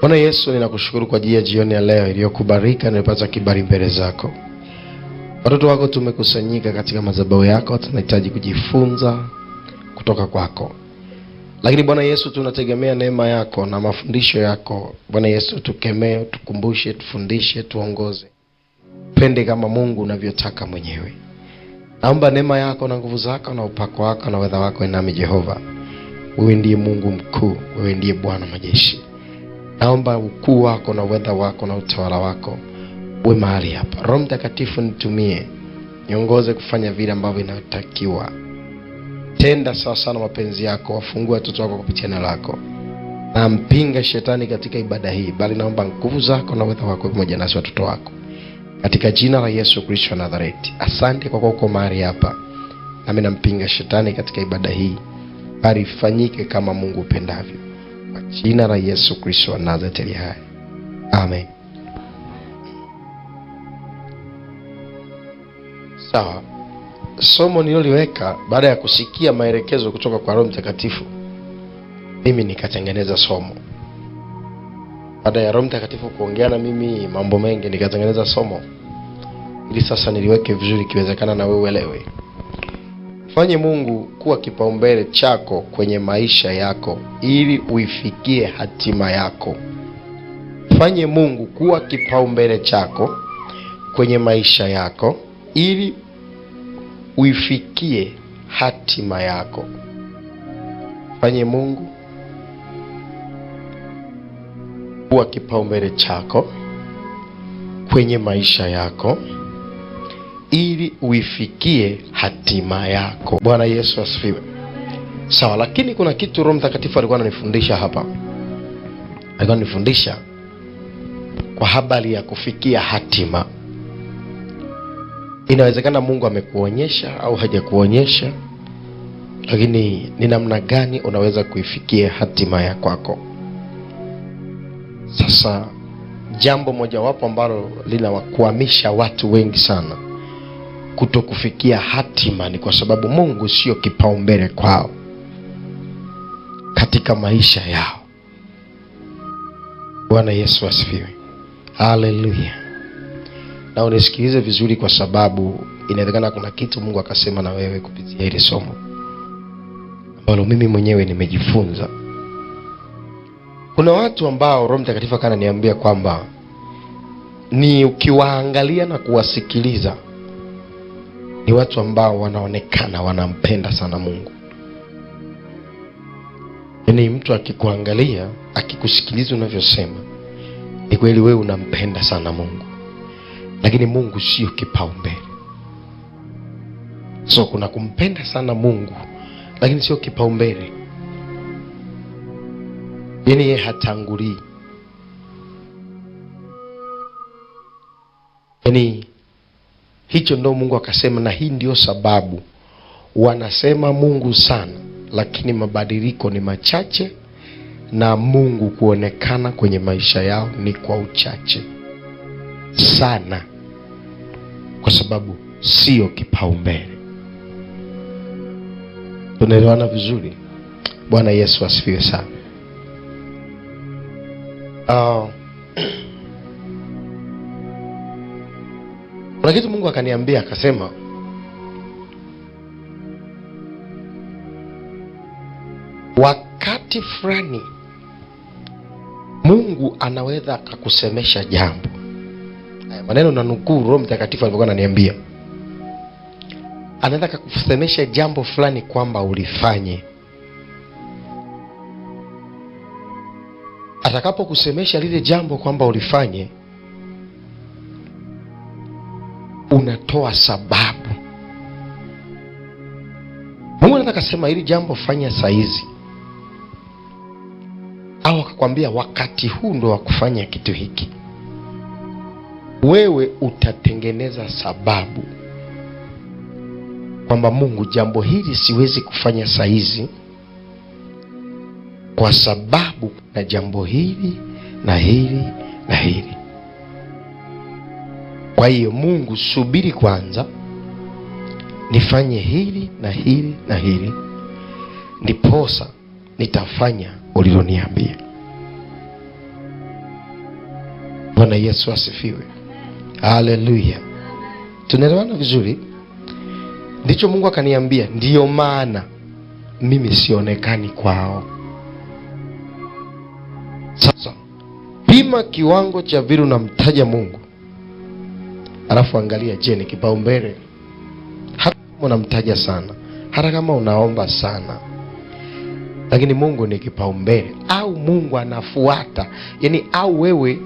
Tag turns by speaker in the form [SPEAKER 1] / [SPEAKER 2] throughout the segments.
[SPEAKER 1] Bwana Yesu, ninakushukuru kwa ajili ya jioni ya leo iliyokubarika na ipata kibali mbele zako. Watoto wako tumekusanyika katika madhabahu yako, tunahitaji kujifunza kutoka kwako. Lakini Bwana Yesu, tunategemea neema yako na mafundisho yako. Bwana Yesu, tukemee, tukumbushe, tufundishe, tuongoze. Pende kama Mungu unavyotaka mwenyewe. Naomba neema yako na nguvu zako na upako wako na uweza wako inami Jehova. Wewe ndiye Mungu mkuu, wewe ndiye Bwana majeshi. Naomba ukuu wako na uweza wako na utawala wako uwe mahali hapa. Roho Mtakatifu nitumie, niongoze kufanya vile ambavyo inatakiwa. Tenda sawa sana mapenzi yako, wafungue watoto wako kupitia neno lako. Na mpinga shetani katika ibada hii, bali naomba nguvu zako na uweza wako pamoja nasi watoto wako. Katika jina la Yesu Kristo wa Nazareti. Asante kwa kuwa uko mahali hapa. Nami nampinga shetani katika ibada hii, bali ifanyike kama Mungu upendavyo. Kwa jina la Yesu Kristo wa Nazareti hai. Amen. Sawa. Somo nililoliweka baada ya kusikia maelekezo kutoka kwa Roho Mtakatifu, mimi nikatengeneza somo. Baada ya Roho Mtakatifu kuongea na mimi mambo mengi, nikatengeneza somo ili sasa niliweke vizuri kiwezekana na wewe uelewe. Fanye Mungu kuwa kipaumbele chako kwenye maisha yako ili uifikie hatima yako. Fanye Mungu kuwa kipaumbele chako kwenye maisha yako ili uifikie hatima yako. Fanye Mungu kuwa kipaumbele chako kwenye maisha yako ili uifikie hatima yako. Bwana Yesu asifiwe. Sawa, lakini kuna kitu Roho Mtakatifu alikuwa ananifundisha hapa. Alikuwa ananifundisha kwa habari ya kufikia hatima. Inawezekana Mungu amekuonyesha au hajakuonyesha, lakini ni namna gani unaweza kuifikia hatima ya kwako. Sasa jambo mojawapo ambalo linawakwamisha watu wengi sana kutokufikia hatima ni kwa sababu Mungu sio kipaumbele kwao katika maisha yao. Bwana Yesu asifiwe. Haleluya. Na unisikilize vizuri, kwa sababu inawezekana kuna kitu Mungu akasema na wewe kupitia hili somo ambalo mimi mwenyewe nimejifunza. Kuna watu ambao Roho Mtakatifu akaniambia kwamba ni ukiwaangalia na kuwasikiliza ni watu ambao wanaonekana wanampenda sana Mungu. Yaani mtu akikuangalia, akikusikiliza unavyosema, ni kweli wewe unampenda sana Mungu. Lakini Mungu sio kipaumbele. So kuna kumpenda sana Mungu, lakini sio kipaumbele. Yaani yeye hatangulii. Yaani hicho ndo Mungu akasema, na hii ndio sababu wanasema Mungu sana, lakini mabadiliko ni machache, na Mungu kuonekana kwenye maisha yao ni kwa uchache sana, kwa sababu sio kipaumbele. Tunaelewana vizuri? Bwana Yesu asifiwe sana. Kuna kitu Mungu akaniambia, akasema wakati fulani Mungu anaweza akakusemesha jambo. Maneno na nukuu Roho Mtakatifu alikuwa ananiambia. Anaweza akakusemesha jambo fulani kwamba ulifanye. Atakapokusemesha lile jambo kwamba ulifanye, unatoa sababu. Mungu anataka kusema hili jambo fanya saa hizi, au akakwambia wakati huu ndo wa kufanya kitu hiki. Wewe utatengeneza sababu kwamba Mungu, jambo hili siwezi kufanya saa hizi kwa sababu na jambo hili na hili na hili. Kwa hiyo Mungu, subiri kwanza nifanye hili na hili na hili, ndiposa nitafanya uliloniambia. Bwana Yesu asifiwe. Haleluya. Tunaelewana vizuri? Ndicho Mungu akaniambia, ndiyo maana mimi sionekani kwao. Sasa pima kiwango cha vile unamtaja Mungu, alafu angalia, je, ni kipaumbele? Hata kama unamtaja sana, hata kama unaomba sana, lakini Mungu ni kipaumbele au Mungu anafuata? Yaani au wewe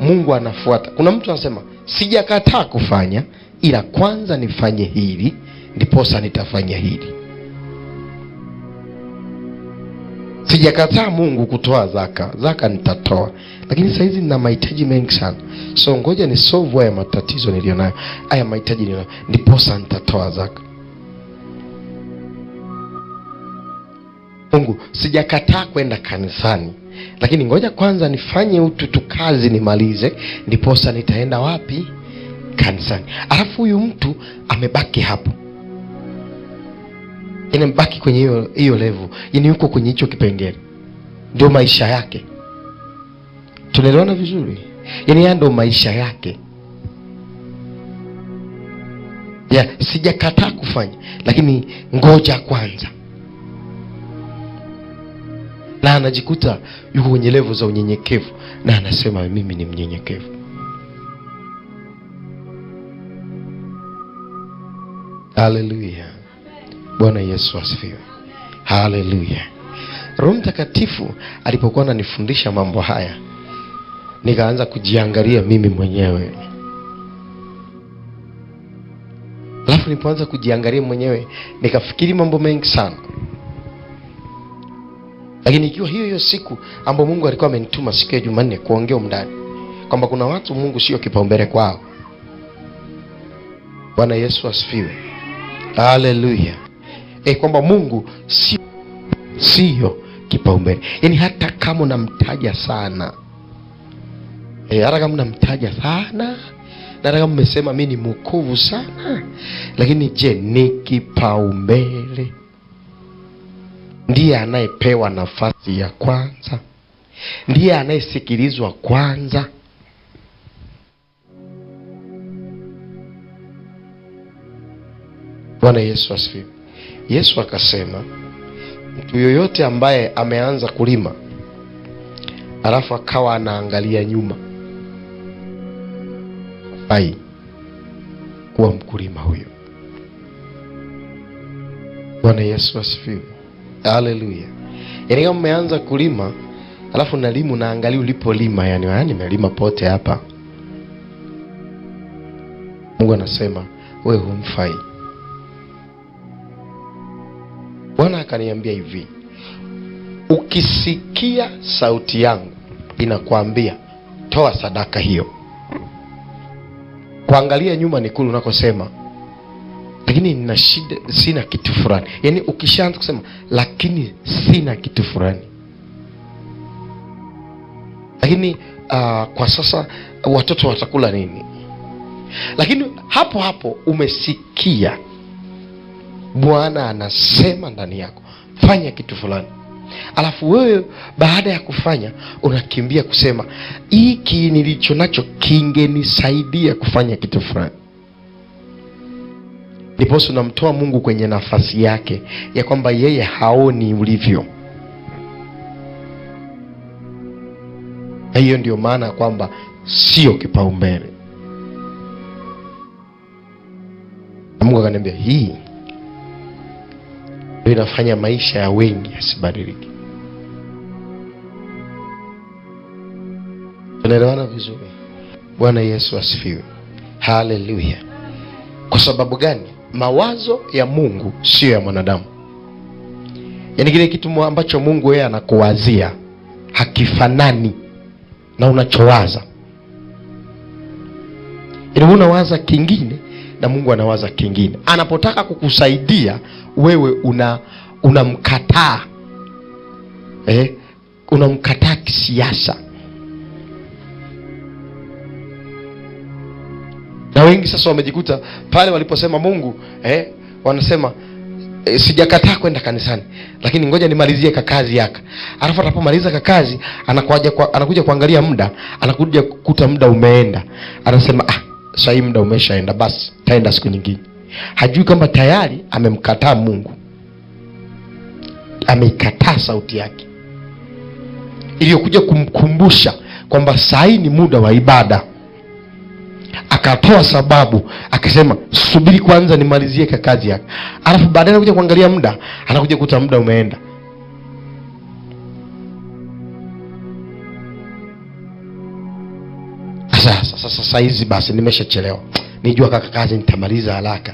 [SPEAKER 1] Mungu anafuata. Kuna mtu anasema sijakataa kufanya, ila kwanza nifanye hili ndiposa nitafanya hili. Sijakataa Mungu kutoa zaka nitatoa, lakini sasa hizi nina mahitaji mengi sana, so ngoja ni solve haya matatizo nilionayo, haya mahitaji nilionayo, ndiposa nitatoa zaka. Mungu, sijakataa kwenda kanisani, lakini ngoja kwanza nifanye utu kazi nimalize, ndiposa nitaenda wapi? Kanisani. Alafu huyu mtu amebaki hapo, yaani mbaki kwenye hiyo level, yaani yuko kwenye hicho kipengele, ndio maisha yake. Tunaelewana vizuri? Yaani ya ndio maisha yake. Sijakataa kufanya, lakini ngoja kwanza. Na anajikuta yuko kwenye level za unyenyekevu, na anasema mimi ni mnyenyekevu. Haleluya. Bwana Yesu asifiwe. Haleluya. Roho Mtakatifu alipokuwa ananifundisha mambo haya, nikaanza kujiangalia mimi mwenyewe. Alafu nilipoanza kujiangalia mwenyewe, nikafikiri mambo mengi sana. Lakini ikiwa hiyo siku ambapo Mungu alikuwa amenituma siku ya Jumanne kuongea ndani kwamba kuna watu Mungu sio kipaumbele kwao. Bwana Yesu asifiwe. Haleluya. Kwamba Mungu sio kipaumbele. Yaani hata kama unamtaja sana, hata kama unamtaja sana, na hata kama umesema mimi ni mwokovu sana, lakini je, ni kipaumbele? Ndiye anayepewa nafasi ya kwanza, ndiye anayesikilizwa kwanza. Bwana Yesu asifiwe. Yesu akasema mtu yoyote ambaye ameanza kulima alafu akawa anaangalia nyuma, hafai kuwa mkulima huyo. Bwana Yesu asifiwe. Haleluya. Yaani kama umeanza kulima alafu nalimu naangalia ulipolima, yani nimelima pote hapa, Mungu anasema wewe humfai. Bwana akaniambia hivi, ukisikia sauti yangu inakwambia toa sadaka hiyo, kuangalia nyuma ni kule unakosema lakini nina shida, sina kitu fulani. Yaani ukishaanza kusema lakini sina kitu fulani, lakini kwa sasa watoto watakula nini? Lakini hapo hapo umesikia Bwana anasema ndani yako fanya kitu fulani, alafu wewe baada ya kufanya unakimbia kusema hiki nilicho nacho kingenisaidia kufanya kitu fulani. Ndipo unamtoa Mungu kwenye nafasi yake ya kwamba yeye haoni ulivyo. Na hiyo ndio maana kwamba sio kipaumbele. Mungu akaniambia hii ndio inafanya maisha ya wengi yasibadilike. Tunaelewana vizuri? Bwana Yesu asifiwe. Haleluya. Kwa sababu gani? Mawazo ya Mungu sio ya mwanadamu. Yaani kile kitu ambacho Mungu yeye anakuwazia hakifanani na unachowaza. Yaani unawaza kingine na Mungu anawaza kingine. Anapotaka kukusaidia wewe unamkataa. Unamkataa kisiasa. Na wengi sasa wamejikuta pale waliposema Mungu wanasema sijakataa kwenda kanisani, lakini ngoja nimalizie kakazi yaka. Alafu atapomaliza kakazi anakuja kuangalia muda, anakuja kukuta muda umeenda. Anasema sasa hii muda umeshaenda, basi taenda siku nyingine. Hajui kwamba tayari amemkataa Mungu. Ameikataa sauti yake iliyokuja kumkumbusha kwamba saa hii ni muda wa ibada. Akatoa sababu, akasema subiri kwanza nimalizie kazi yake. Alafu baadaye anakuja kuangalia muda, anakuja kukuta muda umeenda. Sasa hizi basi nimeshachelewa. Nijua kazi nitamaliza haraka.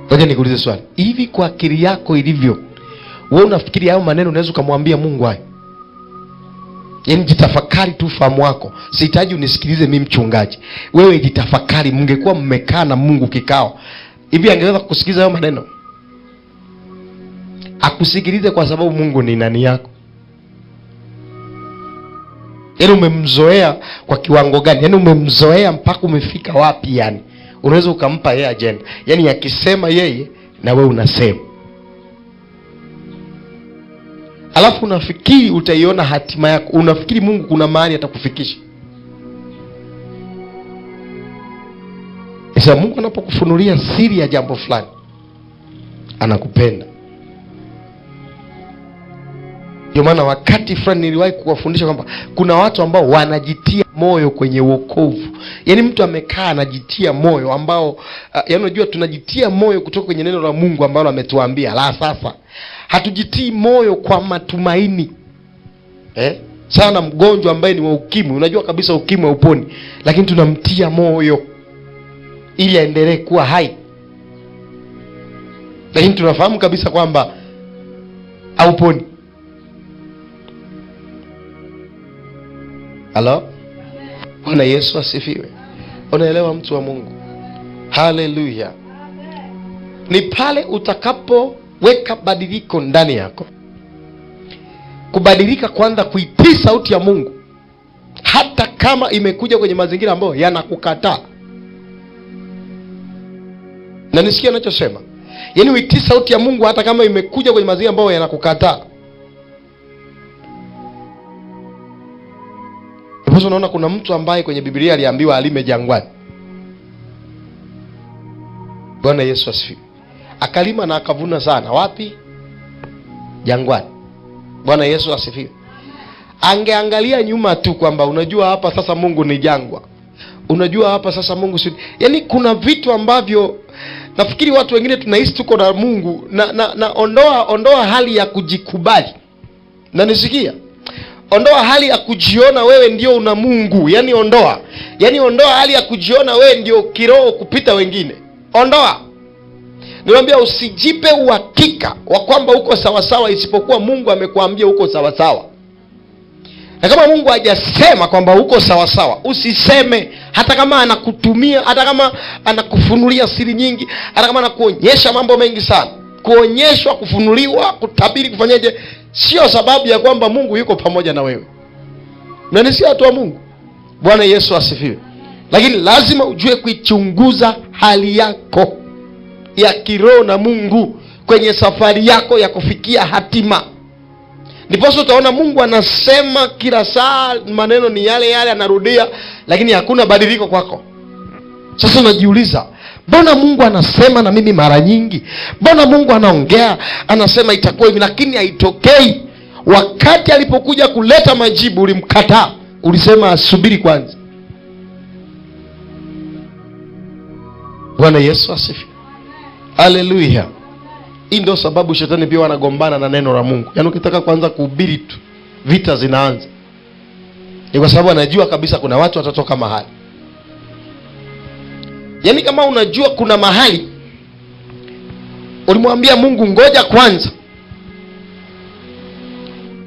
[SPEAKER 1] Ngoja nikuulize swali. Hivi kwa akili yako ilivyo, wewe unafikiri hayo maneno unaweza kumwambia Mungu hayo? Yaani jitafakari tu fahamu wako. Sihitaji unisikilize mimi mchungaji. Wewe jitafakari, mngekuwa mmekaa na Mungu kikao. Hivi angeweza kukusikiliza hayo maneno? Akusikilize kwa sababu Mungu ni nani yako? Yaani umemzoea kwa kiwango gani? Yaani umemzoea mpaka umefika wapi yani? Unaweza ukampa yeye agenda. Yaani akisema yeye na wewe unasema. Alafu unafikiri utaiona hatima yako. Unafikiri Mungu kuna mahali atakufikisha. Sasa Mungu anapokufunulia siri ya jambo fulani, anakupenda. Ndio maana wakati fulani niliwahi kuwafundisha kwamba kuna watu ambao wanajitia moyo kwenye wokovu. Yaani mtu amekaa anajitia moyo ambao yaani unajua tunajitia moyo kutoka kwenye neno la Mungu ambalo ametuambia. La sasa hatujitii moyo kwa matumaini. Sana mgonjwa ambaye ni wa ukimwi, unajua kabisa ukimwi hauponi, lakini tunamtia moyo ili aendelee kuwa hai. Lakini tunafahamu kabisa kwamba hauponi. Halo? Bwana Yesu asifiwe. Unaelewa mtu wa Mungu? Haleluya. Ni pale utakapoweka badiliko ndani yako. Kubadilika kwanza kuitii sauti ya Mungu, hata kama imekuja kwenye mazingira ambayo yanakukataa. Na nisikia ninachosema. Yaani uitii sauti ya Mungu hata kama imekuja kwenye mazingira ambayo yanakukataa. Ndipo unaona kuna mtu ambaye kwenye Biblia aliambiwa alime jangwani. Bwana Yesu asifiwe. Akalima na akavuna sana. Wapi? Jangwani. Bwana Yesu asifiwe. Angeangalia nyuma tu kwamba unajua hapa sasa Mungu ni jangwa. Unajua hapa sasa Mungu si. Yaani kuna vitu ambavyo nafikiri watu wengine tunahisi tuko na Mungu na ondoa hali ya kujikubali. Na nisikia. Ondoa hali ya kujiona wewe ndio una Mungu. Yaani ondoa hali ya kujiona wewe ndio kiroho kupita wengine. Ondoa. Niwaambia usijipe uhakika wa kwamba uko sawa sawa isipokuwa Mungu amekuambia uko sawa sawa. Na kama Mungu hajasema kwamba uko sawa sawa, usiseme. Hata kama anakutumia, hata kama anakufunulia siri nyingi, hata kama anakuonyesha mambo mengi sana. Kuonyeshwa, kufunuliwa, kutabiri, kufanyaje, sio sababu ya kwamba Mungu yuko pamoja na wewe. Na ni si watu wa Mungu. Bwana Yesu asifiwe. Lakini lazima ujue kuichunguza hali yako ya kiroho na Mungu kwenye safari yako ya kufikia hatima. Ndipo utaona Mungu anasema kila saa, maneno ni yale yale anarudia, lakini hakuna badiliko kwako. Sasa unajiuliza, mbona Mungu anasema na mimi mara nyingi? Mbona Mungu anaongea, anasema itakuwa hivi lakini haitokei? Wakati alipokuja kuleta majibu ulimkataa. Ulisema subiri kwanza. Bwana Yesu asifiwe. Haleluya. Hii ndio sababu shetani pia wanagombana na neno la Mungu. Yaani ukitaka kuanza kuhubiri tu, vita zinaanza. Ni kwa sababu anajua kabisa kuna watu watatoka mahali. Yaani kama unajua kuna mahali ulimwambia Mungu ngoja kwanza,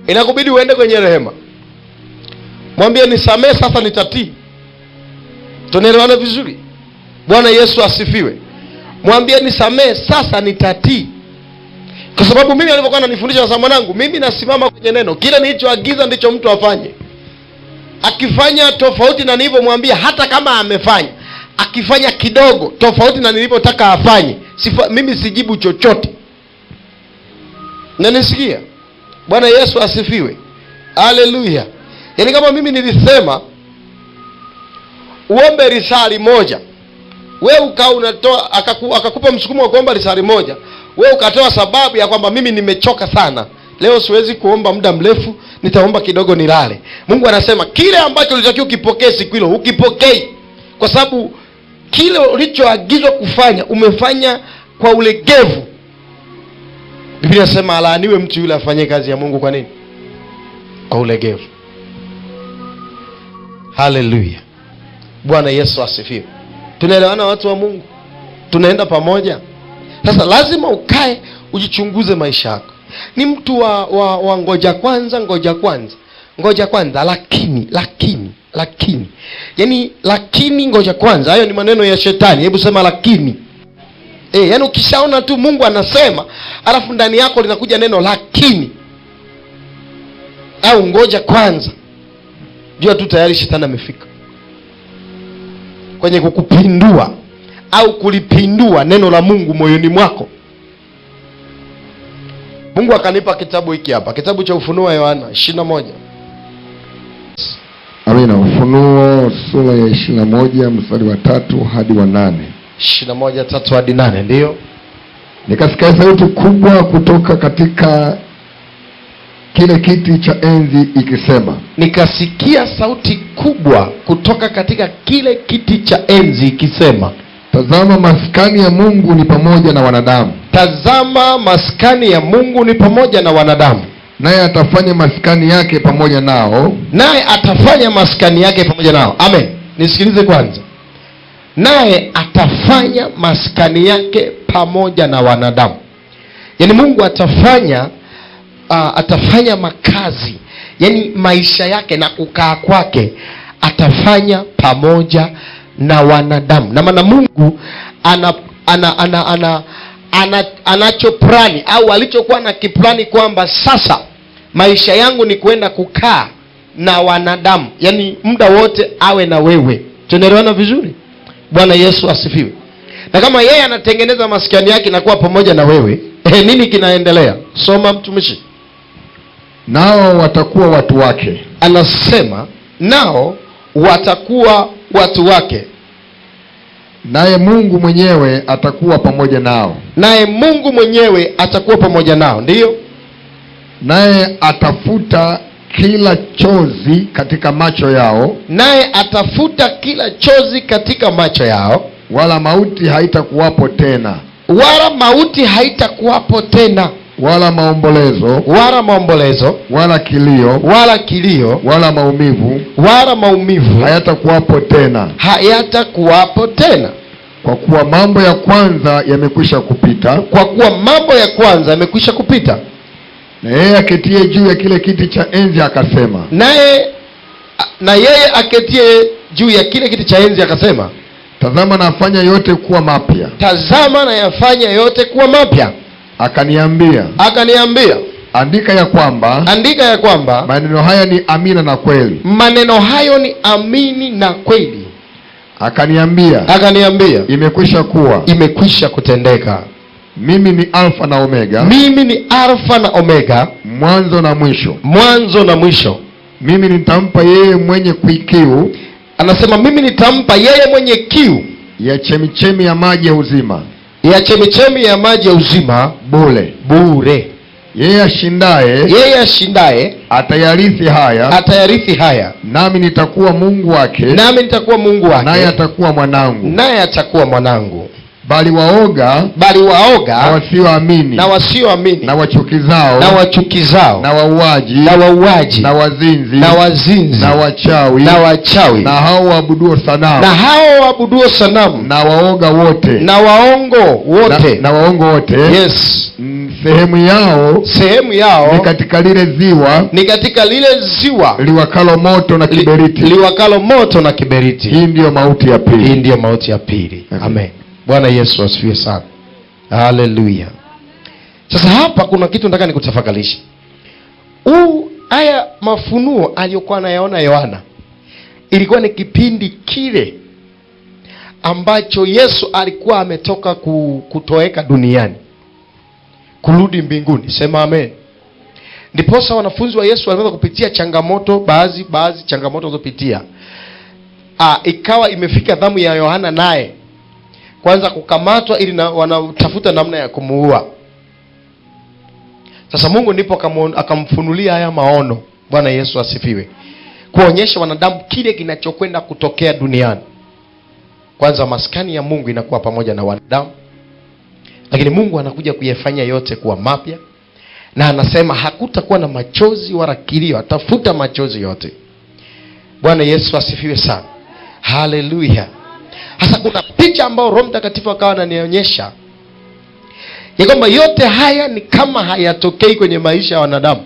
[SPEAKER 1] inakubidi uende kwenye rehema. Mwambie nisamee sasa nitatii. Tunaelewana vizuri? Bwana Yesu asifiwe. Mwambie nisamee sasa nitatii. Kwa sababu mimi alipokuwa ananifundisha sasa mwanangu, mimi nasimama kwenye neno. Kile nilichoagiza ndicho mtu afanye. Akifanya tofauti na nilivyomwambia, hata kama amefanya, akifanya kidogo tofauti na nilipotaka afanye, mimi sijibu chochote. Na nisikia, Bwana Yesu asifiwe, haleluya. Yaani kama mimi nilisema uombe risali moja, wewe ukao unatoa akakupa msukumo wa kuomba risali moja, wewe ukatoa sababu ya kwamba mimi nimechoka sana, leo siwezi kuomba muda mrefu, nitaomba kidogo nilale. Mungu anasema kile ambacho ulitakiwa ukipokee siku hilo ukipokee, kwa sababu kile ulichoagizwa kufanya umefanya kwa ulegevu. Biblia inasema alaaniwe mtu yule afanye kazi ya Mungu kwa nini? Kwa ulegevu. Haleluya. Bwana Yesu asifiwe. Tunaelewana watu wa Mungu? Tunaenda pamoja? Sasa lazima ukae ujichunguze maisha yako. Ni mtu wa ngoja kwanza, lakini. Yaani lakini ngoja kwanza, hayo ni maneno ya shetani. Hebu sema lakini. Yaani ukishaona tu Mungu anasema, alafu ndani yako linakuja neno lakini au ngoja kwanza, jua tu tayari shetani amefika kwenye kukupindua au kulipindua neno la Mungu moyoni mwako. Mungu akanipa kitabu hiki hapa, kitabu cha Ufunuo wa Yohana 21.
[SPEAKER 2] Amina. Ufunuo sura ya 21 mstari wa 3 hadi wa 8.
[SPEAKER 1] 21:3 hadi 8, ndio.
[SPEAKER 2] Nikasikia sauti kubwa kutoka katika kile kiti cha enzi ikisema.
[SPEAKER 1] Nikasikia sauti kubwa kutoka katika kile kiti cha enzi ikisema,
[SPEAKER 2] tazama maskani ya Mungu ni pamoja na wanadamu.
[SPEAKER 1] Tazama maskani ya Mungu ni pamoja na wanadamu.
[SPEAKER 2] Naye atafanya maskani yake pamoja nao.
[SPEAKER 1] Naye atafanya maskani yake pamoja nao. Amen. Nisikilize kwanza. Naye atafanya maskani yake pamoja na wanadamu. Yaani Mungu atafanya makazi, yaani maisha yake na kukaa kwake atafanya pamoja na wanadamu. Na maana Mungu anacho plani au alichokuwa na kiplani kwamba sasa maisha yangu ni kwenda kukaa na wanadamu, yaani muda wote awe na wewe. Tunaelewana vizuri? Bwana Yesu asifiwe. Na kama yeye anatengeneza maskani yake na kuwa pamoja na wewe, nini kinaendelea? Soma mtumishi.
[SPEAKER 2] Nao watakuwa watu wake.
[SPEAKER 1] Anasema nao watakuwa watu wake.
[SPEAKER 2] Naye Mungu mwenyewe atakuwa pamoja nao.
[SPEAKER 1] Naye Mungu mwenyewe atakuwa pamoja nao, ndiyo.
[SPEAKER 2] Naye atafuta kila chozi katika macho yao.
[SPEAKER 1] Naye atafuta kila chozi katika macho yao.
[SPEAKER 2] Wala mauti haitakuwapo tena.
[SPEAKER 1] Wala mauti haitakuwapo tena.
[SPEAKER 2] Wala maombolezo.
[SPEAKER 1] Wala maombolezo.
[SPEAKER 2] Wala kilio.
[SPEAKER 1] Wala kilio.
[SPEAKER 2] Wala maumivu.
[SPEAKER 1] Wala maumivu
[SPEAKER 2] hayatakuwapo tena.
[SPEAKER 1] Hayatakuwapo tena.
[SPEAKER 2] Kwa kuwa mambo ya kwanza yamekwisha kupita.
[SPEAKER 1] Kwa kuwa mambo ya kwanza yamekwisha kupita.
[SPEAKER 2] Na yeye aketie juu ya kile kiti cha enzi akasema.
[SPEAKER 1] Na yeye aketie juu ya kile kiti cha enzi akasema,
[SPEAKER 2] tazama nafanya yote kuwa mapya.
[SPEAKER 1] Tazama na yafanya yote kuwa mapya.
[SPEAKER 2] Akaniambia. Andika ya kwamba maneno haya ni amina na kweli.
[SPEAKER 1] Maneno hayo ni amini na kweli.
[SPEAKER 2] Akaniambia. Imekwisha kutendeka. Mimi ni Alfa na Omega. Mwanzo na mwisho. Mimi nitampa yeye mwenye kiu.
[SPEAKER 1] Anasema mimi nitampa yeye mwenye kiu
[SPEAKER 2] ya chemichemi ya maji ya uzima. Bure. Yeye ashindaye atayarithi haya. Nami nitakuwa Mungu wake. Naye atakuwa mwanangu. Bali waoga na wasioamini na wachukizao na wauaji na wazinzi
[SPEAKER 1] na
[SPEAKER 2] wachawi na hao waabuduo sanamu na waongo wote
[SPEAKER 1] yes,
[SPEAKER 2] sehemu yao ni katika lile ziwa liwakalo moto na kiberiti. Hii ndiyo mauti ya pili.
[SPEAKER 1] Amen. Bwana Yesu asifiwe sana. Haleluya. Sasa hapa kuna kitu nataka nikutafakarishe. Haya mafunuo aliyokuwa anayaona Yohana ilikuwa ni kipindi kile ambacho Yesu alikuwa ametoka kutoweka duniani kurudi mbinguni. Sema amen. Ndiposa wanafunzi wa Yesu waliweza kupitia changamoto, baadhi changamoto walizopitia. Ikawa imefika dhamu ya Yohana naye kwanza kukamatwa ili wanatafuta namna ya kumuua. Sasa Mungu ndipo akamfunulia haya maono. Bwana Yesu asifiwe. Kuonyesha wanadamu kile kinachokwenda kutokea duniani. Kwanza maskani ya Mungu inakuwa pamoja na wanadamu, lakini Mungu anakuja kuyafanya yote kuwa mapya, na anasema hakutakuwa na machozi wala kilio, atafuta machozi yote. Bwana Yesu asifiwe sana. Haleluya. Sasa kuna picha ambayo Roho Mtakatifu akawa ananionyesha ya kwamba yote haya ni kama hayatokei kwenye maisha ya wanadamu,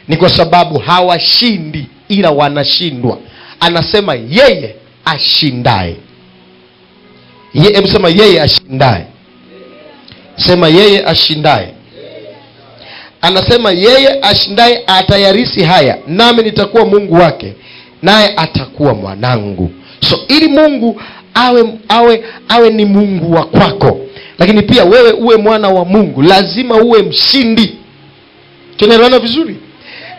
[SPEAKER 1] ni kwa sababu hawashindi ila wanashindwa. Anasema yeye ashindaye. Hebu sema yeye ashindaye. Sema yeye ashindaye. Anasema yeye ashindaye atayarisi haya, nami nitakuwa Mungu wake, naye atakuwa mwanangu. So ili Mungu awe ni Mungu wa kwako, lakini pia wewe uwe mwana wa Mungu, lazima uwe mshindi. Tunaelewana vizuri?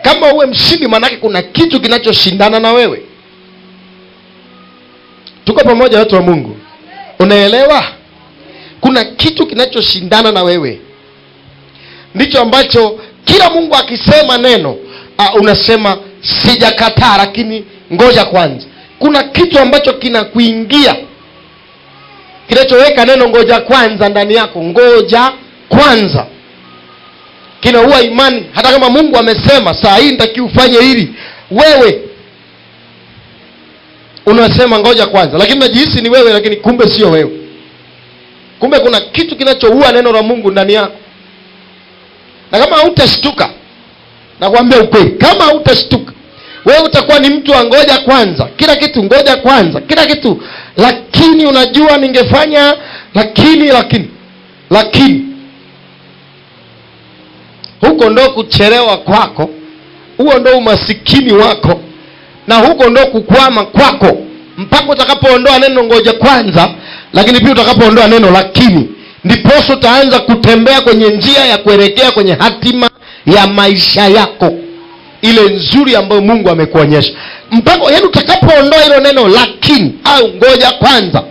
[SPEAKER 1] Kama uwe mshindi, maana kuna kitu kinachoshindana na wewe. Tuko pamoja watu wa Mungu? Unaelewa? Kuna kitu kinachoshindana na wewe. Ndicho ambacho kila Mungu akisema neno, unasema sijakataa, lakini ngoja kwanza. Kuna kitu ambacho kinakuingia, kinachoweka neno ngoja kwanza ndani yako. Ngoja kwanza kinaua imani. Hata kama Mungu amesema saa hii nitakiwa ufanye hili, wewe unasema ngoja kwanza, lakini unajihisi ni wewe, lakini kumbe sio wewe. Kumbe kuna kitu kinachoua neno la Mungu ndani yako. Na kama hautashtuka, nakwambia ukweli, kama hautashtuka, wewe utakuwa ni mtu wa ngoja kwanza. Kila kitu ngoja kwanza, kila kitu. Lakini unajua ningefanya, lakini huko ndo kuchelewa kwako, huo ndo umasikini wako, na huko ndo kukwama kwako, mpaka utakapoondoa neno ngoja kwanza, lakini pia utakapoondoa neno lakini, ndipo utaanza kutembea kwenye njia ya kuelekea kwenye hatima ya maisha yako ile nzuri ambayo Mungu amekuonyesha. Mpaka yaani utakapoondoa hilo neno lakini au ngoja kwanza,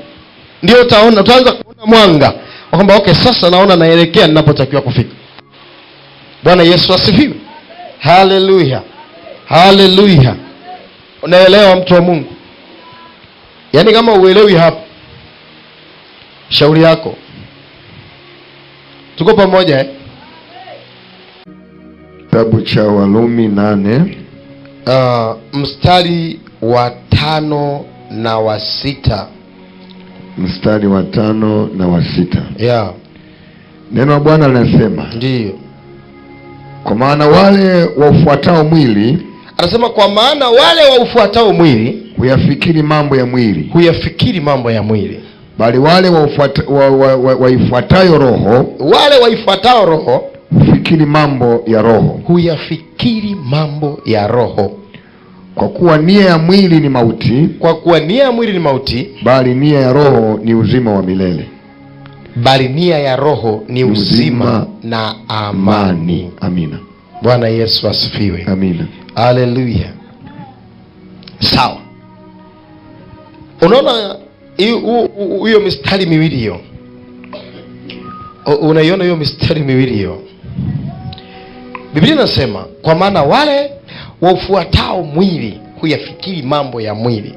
[SPEAKER 1] ndio utaanza kuona mwanga kwamba okay, sasa naona naelekea ninapotakiwa kufika. Bwana Yesu asifiwe. Haleluya. Haleluya. Unaelewa mtu wa Mungu? Yaani kama uelewi hapa, shauri yako. Tuko pamoja
[SPEAKER 2] Kitabu cha Warumi 8
[SPEAKER 1] mstari wa 5 na wa 6.
[SPEAKER 2] Mstari wa 5 na wa 6.
[SPEAKER 1] Yeah.
[SPEAKER 2] Neno la Bwana linasema,
[SPEAKER 1] ndiyo,
[SPEAKER 2] kwa maana wale waufuatao mwili,
[SPEAKER 1] anasema kwa maana wale waufuatao mwili
[SPEAKER 2] huyafikiri mambo ya mwili, bali wale waifuatayo roho, hufikiri mambo ya roho.
[SPEAKER 1] Huyafikiri mambo ya roho.
[SPEAKER 2] Kwa kuwa nia ya mwili ni mauti, bali nia ya roho ni uzima wa milele.
[SPEAKER 1] Uzima na amani.
[SPEAKER 2] Amina.
[SPEAKER 1] Bwana Yesu asifiwe.
[SPEAKER 2] Amina.
[SPEAKER 1] Haleluya. Sawa. Unaona hiyo mistari miwili hiyo? Unaiona hiyo mistari miwili hiyo? Biblia inasema kwa maana wale wafuatao mwili huyafikiri mambo ya mwili.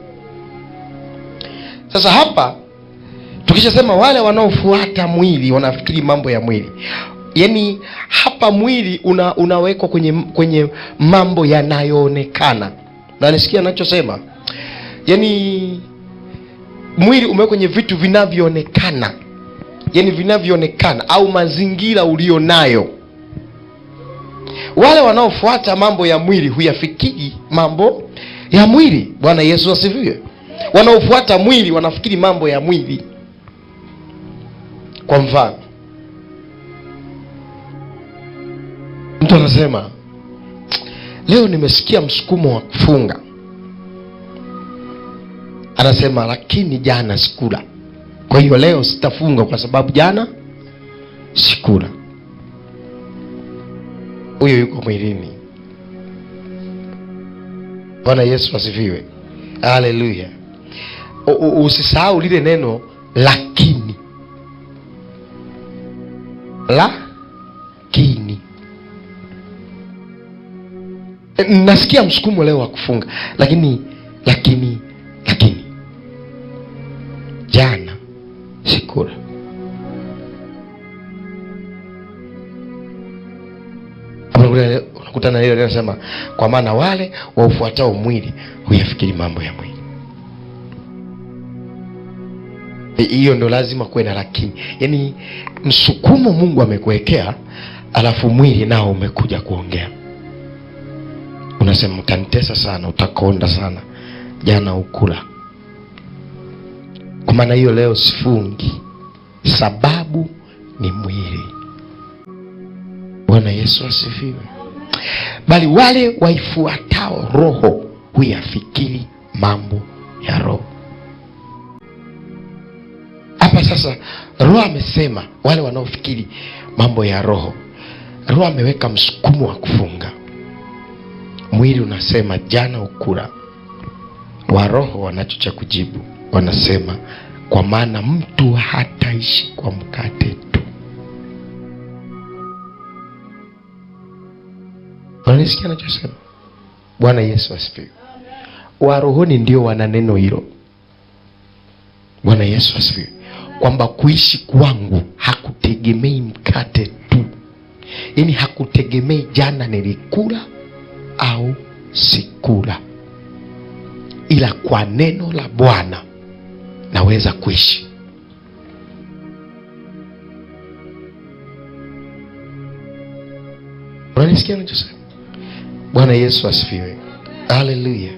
[SPEAKER 1] Sasa hapa tukishasema wale wanaofuata mwili wanafikiri mambo ya mwili, yaani hapa mwili unawekwa kwenye mambo yanayoonekana. Na nisikia ninachosema? Yaani mwili umewekwa kwenye vitu vinavyoonekana, yaani vinavyoonekana au mazingira ulionayo. Wale wanaofuata mambo ya mwili huyafikiri mambo ya mwili. Bwana Yesu asifiwe. Wanaofuata mwili wanafikiri mambo ya mwili. Kwa mfano, mtu anasema leo nimesikia msukumo wa kufunga. Anasema lakini jana sikula, kwa hiyo leo sitafunga kwa sababu jana sikula. Huyo yuko mwilini. Bwana Yesu asifiwe. Haleluya. Usisahau lile neno lakini. Lakini. Nasikia msukumo leo wa kufunga, lakini jana sikula. Unakutana na ile linasema kwa maana wale waufuatao mwili huyafikiri mambo ya mwili. Hiyo ndo lazima kuwe na lakini. Yaani msukumo Mungu amekuwekea, alafu mwili nao umekuja kuongea. Unasema utanitesa sana, utakonda sana, jana ukula, kwa maana hiyo leo sifungi, sababu ni mwili. Bwana Yesu asifiwe. Bali wale waifuatao roho huyafikiri mambo ya roho. Hapa sasa roho amesema wale wanaofikiri mambo ya roho. Roho ameweka msukumo wa kufunga. Mwili unasema jana ukula. Wa roho wanacho cha kujibu, wanasema kwa maana mtu hataishi kwa mkate tu. Unanisikia ninachosema? Bwana Yesu asifiwe. Wa rohoni ndio wana neno hilo. Bwana Yesu asifiwe. Kwamba kuishi kwangu hakutegemei mkate tu. Yaani hakutegemei jana nilikula au sikula, ila kwa neno la Bwana naweza kuishi. Unanisikia ninachosema? Bwana Yesu asifiwe. Haleluya.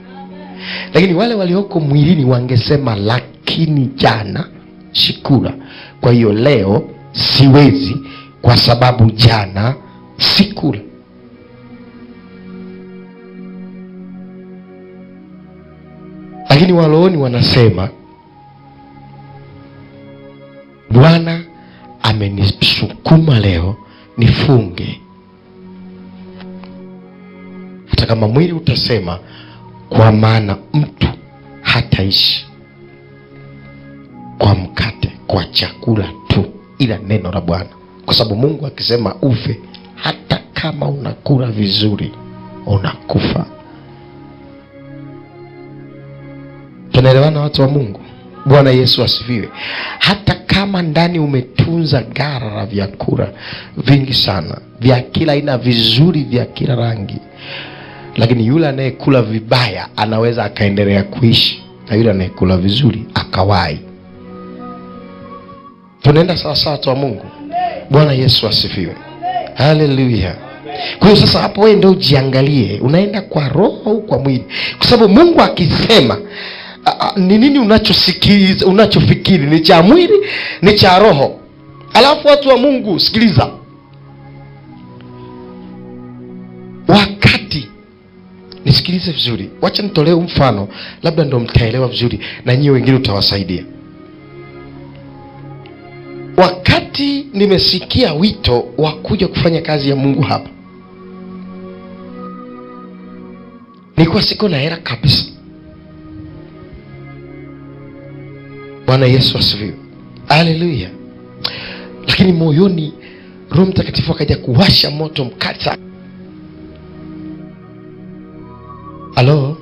[SPEAKER 1] Lakini wale walioko mwilini wangesema lakini jana sikula, kwa hiyo leo siwezi kwa sababu jana sikula. Lakini walooni wanasema Bwana amenisukuma leo nifunge, hata kama mwili utasema kwa maana mtu hataishi kwa mkate, kwa chakula tu, ila neno la Bwana. Kwa sababu Mungu akisema ufe, hata kama unakula vizuri unakufa. Tunaelewana watu wa Mungu? Bwana Yesu asifiwe. Hata kama ndani umetunza gara la vyakula vingi sana, vya kila aina vizuri, vya kila rangi, lakini yule anayekula vibaya anaweza akaendelea kuishi, na yule anayekula vizuri akawai. Tunaenda sawa sawa watu wa Mungu? Bwana Yesu asifiwe. Haleluya. Kwa hiyo sasa hapo wewe ndio ujiangalie, unaenda kwa roho au kwa mwili? Kwa sababu Mungu akisema ni nini unachosikiliza, unachofikiri ni cha mwili, ni cha roho. Alafu watu wa Mungu sikiliza, wakati nisikilize vizuri, wacha nitolee mfano, labda ndio mtaelewa vizuri na nyinyi wengine utawasaidia. Wakati nimesikia wito wa kuja kufanya kazi ya Mungu hapa, nilikuwa siko na hela kabisa. Bwana Yesu asifiwe. Haleluya. Lakini moyoni Roho Mtakatifu akaja kuwasha moto mkali sana. Halo?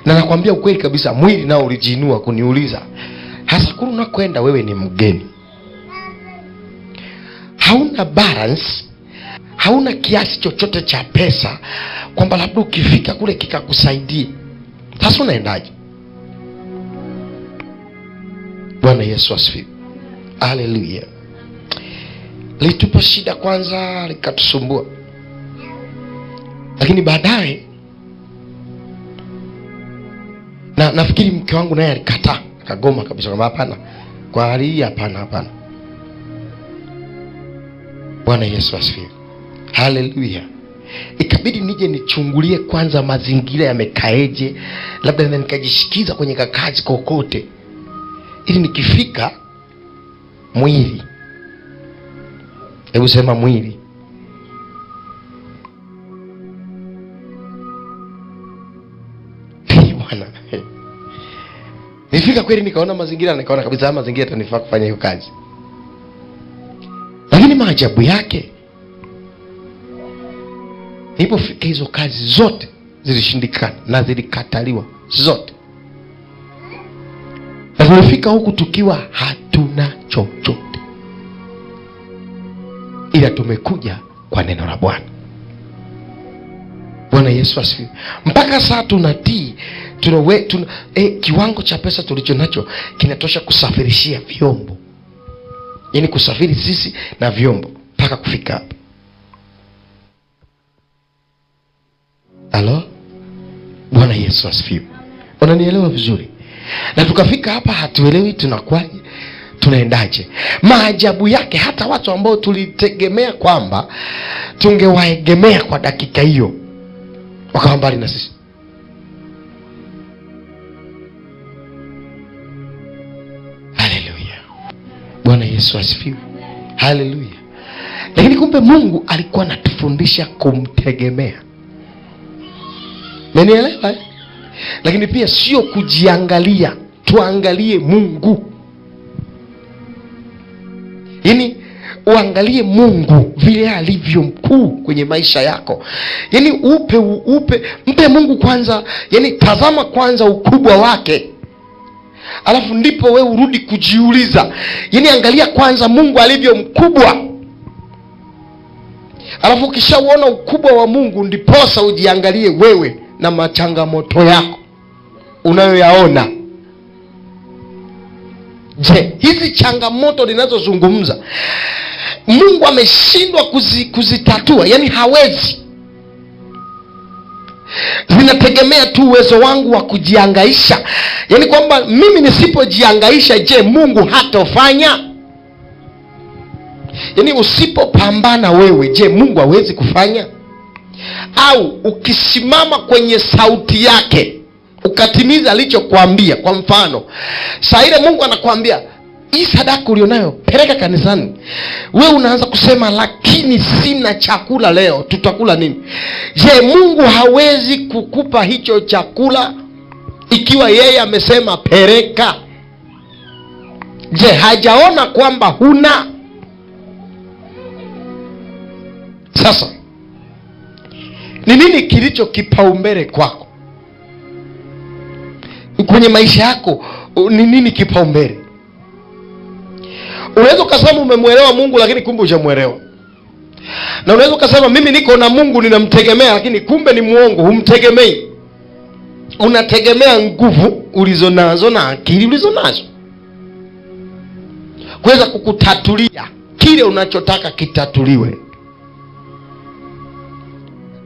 [SPEAKER 1] Na nakwambia ukweli kabisa, mwili nao ulijiinua kuniuliza, hasa kuru unakwenda wewe ni mgeni, hauna balance, hauna kiasi chochote cha pesa kwamba labda ukifika kule kikakusaidia. Sasa unaendaje? Bwana Yesu asifiwe. Haleluya. Litupa shida kwanza, likatusumbua, lakini baadaye nafikiri mke wangu naye alikataa, akagoma kabisa kwamba hapana, kwa hali hii hapana. Bwana Yesu asifiwe. Haleluya. ikabidi nije nichungulie kwanza mazingira yamekaeje, labda na nikajishikiza kwenye kakazi kokote, ili nikifika mwili, hebu sema mwili, bwana. Nifika kweli nikaona mazingira, nikaona kabisa mazingira yatanifaa kufanya hiyo kazi. Lakini maajabu yake, nilipofika hizo kazi zote zilishindikana na zilikataliwa zote. Na tulifika huku tukiwa hatuna chochote, ila tumekuja kwa neno la Bwana. Bwana Yesu asifiwe. Mpaka saa tunatii, kiwango cha pesa tulicho nacho kinatosha kusafirishia vyombo, yaani kusafiri sisi na vyombo mpaka kufika hapa. Halo, Bwana Yesu asifiwe. Unanielewa vizuri? Na tukafika hapa hatuelewi tunakwaje, tunaendaje. Maajabu yake, hata watu ambao tulitegemea kwamba tungewaegemea kwa dakika hiyo wakawa mbali na sisi. Haleluya, Bwana Yesu asifiwe. Haleluya. Lakini kumbe Mungu alikuwa anatufundisha kumtegemea. Mmenielewa? Lakini pia sio kujiangalia, tuangalie Mungu. Yaani uangalie Mungu vile alivyo mkuu kwenye maisha yako. Yaani mpe Mungu kwanza, yaani tazama kwanza ukubwa wake, alafu ndipo wewe urudi kujiuliza. Yaani angalia kwanza Mungu alivyo mkubwa, alafu ukishaona ukubwa wa Mungu ndiposa ujiangalie wewe na machangamoto yako unayoyaona. Je, hizi changamoto ninazozungumza Mungu ameshindwa kuzitatua? Yaani hawezi. Zinategemea tu uwezo wangu wa kujiangaisha. Yaani kwamba mimi nisipojiangaisha, je, Mungu hatofanya? Yaani usipopambana wewe, je, Mungu hawezi kufanya? Au ukisimama kwenye sauti yake ukatimiza alichokuambia. Kwa mfano, saa ile Mungu anakuambia hii sadaka ulionayo peleka kanisani, wewe unaanza kusema lakini sina chakula leo, tutakula nini? Je, Mungu hawezi kukupa hicho chakula ikiwa yeye amesema peleka? Je, hajaona kwamba huna? Sasa ni nini kilicho kipaumbele kwako kwenye maisha yako? Ni nini kipaumbele? Unaweza ukasema umemwelewa Mungu lakini kumbe hujamuelewa. Na unaweza ukasema mimi niko na Mungu ninamtegemea, lakini kumbe ni muongo, humtegemei. Unategemea nguvu ulizonazo na akili ulizonazo kuweza kukutatulia kile unachotaka kitatuliwe.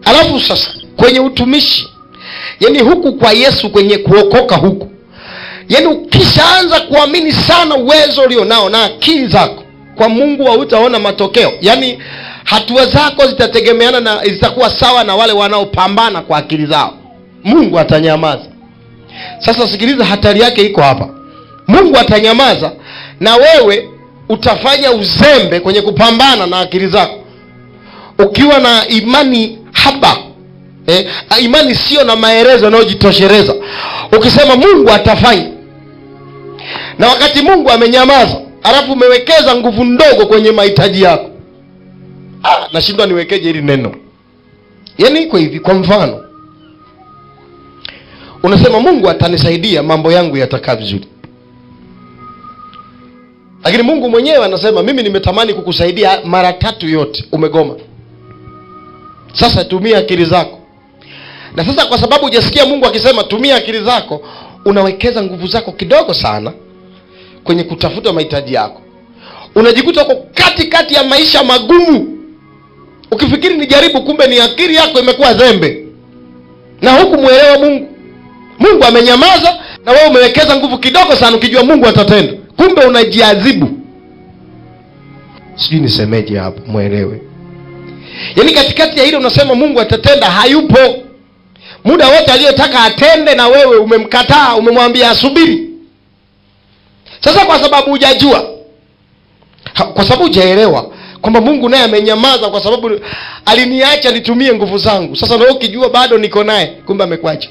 [SPEAKER 1] Alafu sasa kwenye utumishi, yaani huku kwa Yesu, kwenye kuokoka huku, yaani ukishaanza kuamini sana uwezo ulionao na akili zako, kwa Mungu hautaona matokeo. Yaani hatua zako zitategemeana na zitakuwa sawa na wale wanaopambana kwa akili zao. Mungu atanyamaza. Sasa sikiliza, hatari yake iko hapa. Mungu atanyamaza na wewe utafanya uzembe kwenye kupambana na akili zako, ukiwa na imani haba, imani sio na maelezo yanayojitosheleza, ukisema Mungu atafanya, na wakati Mungu amenyamaza, alafu umewekeza nguvu ndogo kwenye mahitaji yako. Nashindwa niwekeje hili neno. Yaani iko hivi, kwa mfano unasema Mungu atanisaidia, mambo yangu yatakaa vizuri, lakini Mungu mwenyewe anasema mimi nimetamani kukusaidia mara 3 yote, umegoma. Sasa tumia akili zako. Na sasa kwa sababu hujasikia Mungu akisema tumia akili zako, unawekeza nguvu zako kidogo sana kwenye kutafuta mahitaji yako. Unajikuta uko katikati ya maisha magumu, ukifikiri ni jaribu, kumbe ni akili yako imekuwa zembe, na huku muelewa Mungu. Mungu amenyamaza na wewe umewekeza nguvu kidogo sana ukijua Mungu atatenda, kumbe unajiadhibu. Sijui nisemeje hapo muelewe. Yaani katikati ya hilo unasema Mungu atatenda, hayupo. Muda wote aliyotaka atende na wewe umemkataa, umemwambia asubiri. Sasa kwa sababu hujajua, kwa sababu hujaelewa kwamba Mungu naye amenyamaza kwa sababu aliniacha nitumie nguvu zangu. Sasa na wewe ukijua bado niko naye, kumbe amekuacha.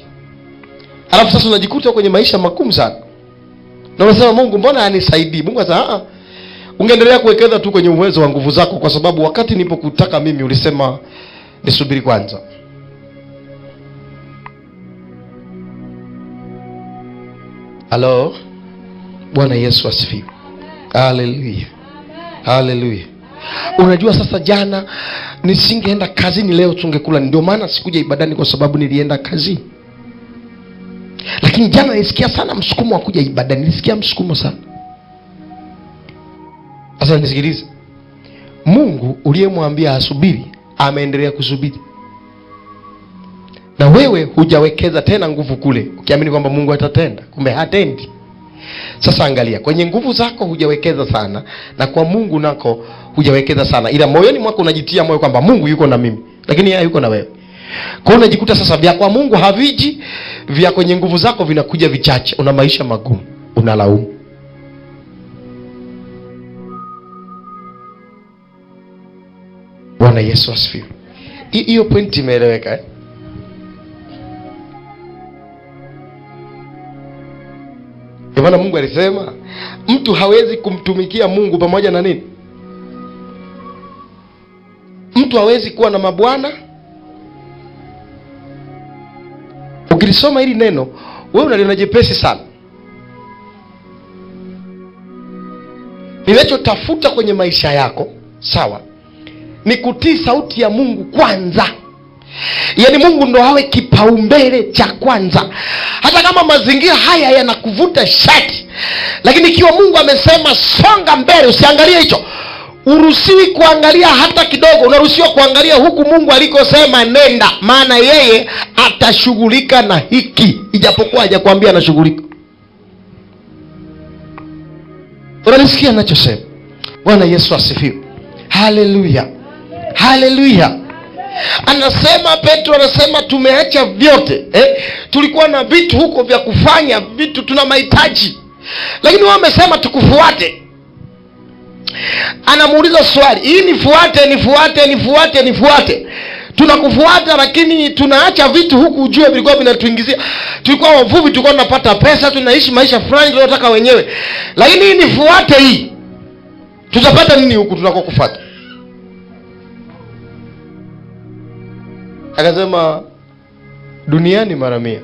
[SPEAKER 1] Alafu sasa unajikuta kwenye maisha magumu sana. Na unasema Mungu mbona hanisaidii? Mungu anasema ungeendelea kuwekeza tu kwenye uwezo wa nguvu zako, kwa sababu wakati nilipokutaka mimi ulisema nisubiri kwanza. Halo. Bwana Yesu asifiwe. Haleluya. Haleluya. Unajua sasa jana nisingeenda kazini, leo tungekula. Ndio maana sikuja ibadani kwa sababu nilienda kazini. Lakini jana nilisikia sana msukumo wa kuja ibadani. Nilisikia msukumo sana. Sasa nisikilize. Mungu uliyemwambia asubiri, ameendelea kusubiri. Na wewe hujawekeza tena nguvu kule, ukiamini kwamba Mungu atatenda, kumbe hatendi. Sasa angalia, kwenye nguvu zako hujawekeza sana, na kwa Mungu nako hujawekeza sana. Ila moyoni mwako unajitia moyo kwamba Mungu yuko na mimi, lakini yeye yuko na wewe. Kwa hiyo unajikuta sasa vya kwa Mungu haviji, vya kwenye nguvu zako vinakuja vichache. Una maisha magumu, unalaumu. Bwana Yesu asifiwe. Hiyo point imeeleweka eh? Kwa maana Mungu alisema mtu hawezi kumtumikia Mungu pamoja na nini? Mtu hawezi kuwa na mabwana. Ukilisoma hili neno wewe unaliona jepesi sana. Ninachotafuta kwenye maisha yako, sawa, ni kutii sauti ya Mungu kwanza. Yaani Mungu ndo awe kipaumbele cha kwanza. Hata kama mazingira haya yanakuvuta shati, lakini ikiwa Mungu amesema songa mbele, usiangalie hicho. Uruhusiwi kuangalia hata kidogo. Unaruhusiwa kuangalia huku Mungu alikosema nenda, maana yeye atashughulika na hiki, ijapokuwa hajakwambia anashughulika. Unanisikia ninachosema? Bwana Yesu asifiwe. Haleluya. Haleluya. Anasema Petro, anasema tumeacha vyote tulikuwa na vitu huko vya kufanya, vitu tuna mahitaji, lakini wao wamesema tukufuate. Anamuuliza swali, hii nifuate. Tunakufuata lakini tunaacha vitu huku, ujue vilikuwa vinatuingizia. Tulikuwa wavuvi, tulikuwa tunapata pesa, tunaishi maisha fulani tunataka wenyewe, lakini hii nifuate, hii tutapata nini huku tunakokufuata? Akasema duniani mara 100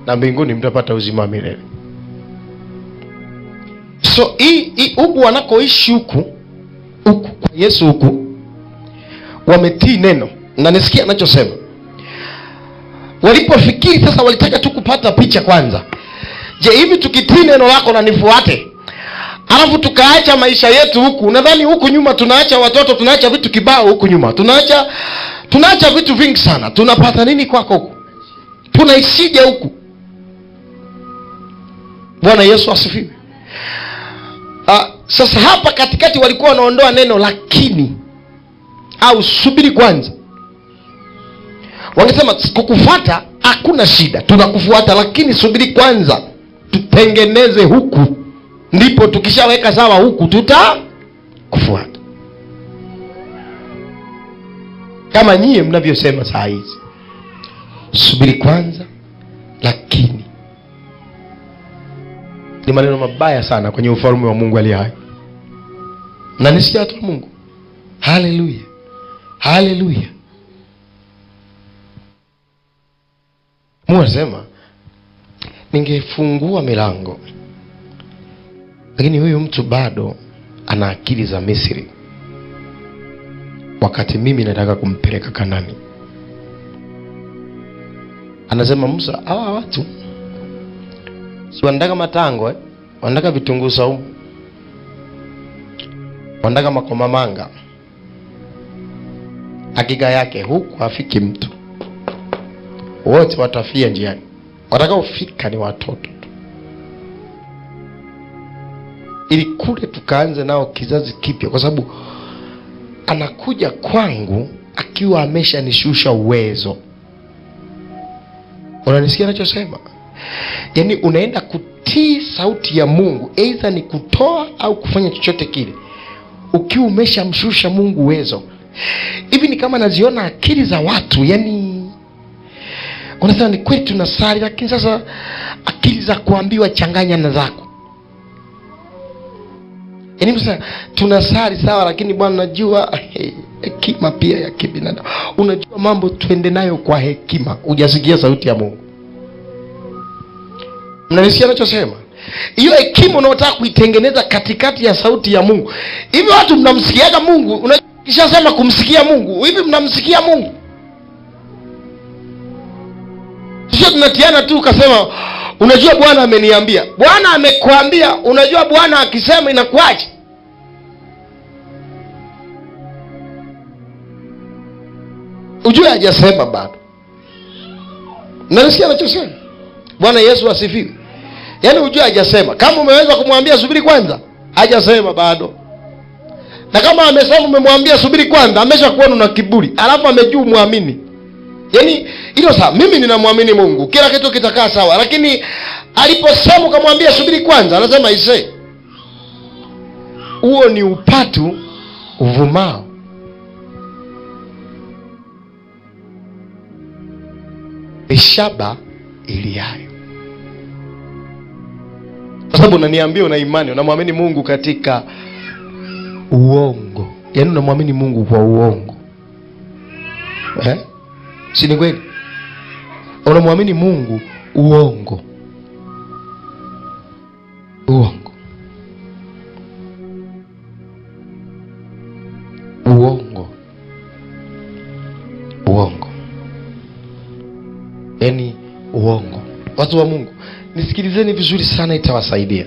[SPEAKER 1] na mbinguni mtapata uzima milele. So huku wanakoishi huku kwa Yesu huku wametii neno. Na nisikia anachosema. Walipofikiri sasa walitaka tu kupata picha kwanza. Je, hivi tukitii neno lako na nifuate, alafu tukaacha maisha yetu huku, nadhani huku nyuma tunaacha watoto, tunaacha vitu kibao huku nyuma, tunaacha vitu vingi sana, tunapata nini kwako huku? Tunaishije huku? Bwana Yesu asifiwe. Sasa hapa katikati walikuwa wanaondoa neno lakini au subiri kwanza. Wangesema kukufuata hakuna shida, tunakufuata, lakini subiri kwanza tutengeneze huku, ndipo tukishaweka sawa huku tutakufuata. Kama nyie mnavyosema saa hizi, subiri kwanza lakini. Ni maneno mabaya sana kwenye ufalme wa Mungu aliye hai. Na nisikia watu wa Mungu. Haleluya. Haleluya. Mungu anasema ningefungua milango, lakini huyu mtu bado ana akili za Misri, wakati mimi nataka kumpeleka Kanani. Anasema Musa, hawa watu si wanataka matango wanataka vitunguu saumu, wanataka makomamanga. Hakika yake huku hafiki mtu, wote watafia njiani. Watakaofika ni watoto tu, ili kule tukaanze nao kizazi kipya. Kwa sababu anakuja kwangu akiwa ameshanishusha uwezo. Unanisikia ninachosema? Yaani unaenda kutii sauti ya Mungu, aidha ni kutoa au kufanya chochote kile, ukiwa umeshamshusha Mungu uwezo. Hivi ni kama naziona akili za watu, yani unasema ni kweli tunasali, lakini sasa akili za kuambiwa changanya na zako. Yaani sasa tunasali sawa, lakini bwana unajua hekima pia ya kibinadamu. Unajua mambo tuende nayo kwa hekima. Hujasikia sauti ya Mungu. Mnanisikia ninachosema? Hiyo hekima unayotaka kuitengeneza katikati ya sauti ya Mungu. Hivi watu mnamsikiaga Mungu? Unakishasema kumsikia Mungu, hivi mnamsikia Mungu? Sio tunatiana tu ukasema unajua Bwana ameniambia. Bwana amekwambia, unajua Bwana akisema inakuaje? Ujue hajasema bado. Mnanisikia ninachosema? Bwana Yesu asifiwe. Yaani ujue hajasema. Kama umeweza kumwambia subiri kwanza, hajasema bado. Na kama amesema umemwambia subiri kwanza, ameshakuona una kiburi, alafu amejua muamini. Yaani hilo sawa, mimi ninamwamini Mungu, kila kitu kitakaa sawa, lakini aliposema ukamwambia subiri kwanza, anasema ise. Huo ni upatu uvumao. Ishaba iliayo. Kwa sababu unaniambia una imani, unamwamini Mungu katika uongo. Yaani unamwamini Mungu kwa uongo. Si ni kweli? Unamwamini Mungu uongo. Uongo. Uongo. Uongo. Yaani uongo. Watu wa Mungu, nisikilizeni vizuri sana, itawasaidia.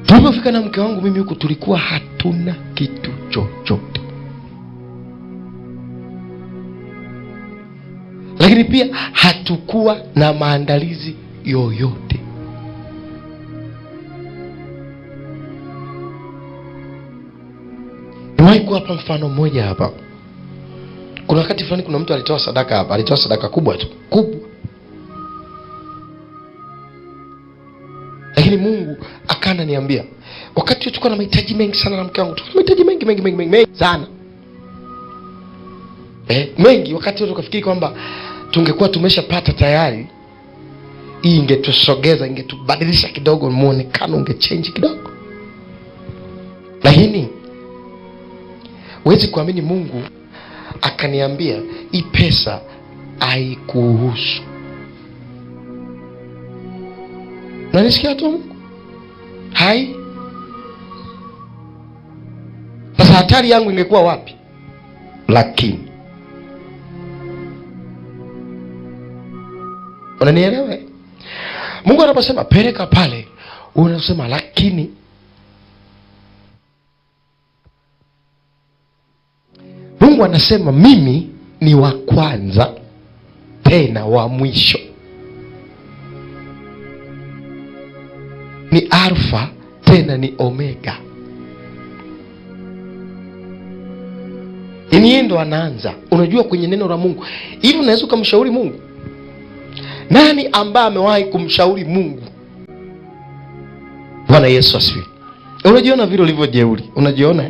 [SPEAKER 1] Tulipofika na mke wangu mimi huko, tulikuwa hatuna kitu chochote. Lakini pia hatukuwa na maandalizi yoyote. Niwahi kuwapa mfano mmoja hapa. Kuna wakati fulani kuna mtu alitoa sadaka hapa, alitoa sadaka kubwa tu, kubwa. Lakini Mungu akana niambia, wakati tulikuwa na mahitaji mengi sana na mke wangu, tulikuwa na mahitaji mengi sana. Mengi, wakati wote tukafikiri kwamba tungekuwa tumeshapata tayari, hii ingetusogeza, ingetubadilisha kidogo, muonekano ungechange kidogo. Lakini huwezi kuamini, Mungu akaniambia hii pesa haikuhusu. Unanisikia tu Mungu? Hai. Sasa hatari yangu ingekuwa wapi? Lakini unanielewa? Mungu anaposema peleka pale, unasema lakini. Mungu anasema mimi ni wa kwanza tena wa mwisho. Ni Alfa tena ni Omega. Yeye ndo anaanza. Unajua kwenye neno la Mungu, hivi unaweza kumshauri Mungu? Nani ambaye amewahi kumshauri Mungu? Bwana Yesu asifiwe. Unajiona vile ulivyo jeuri, unajiona?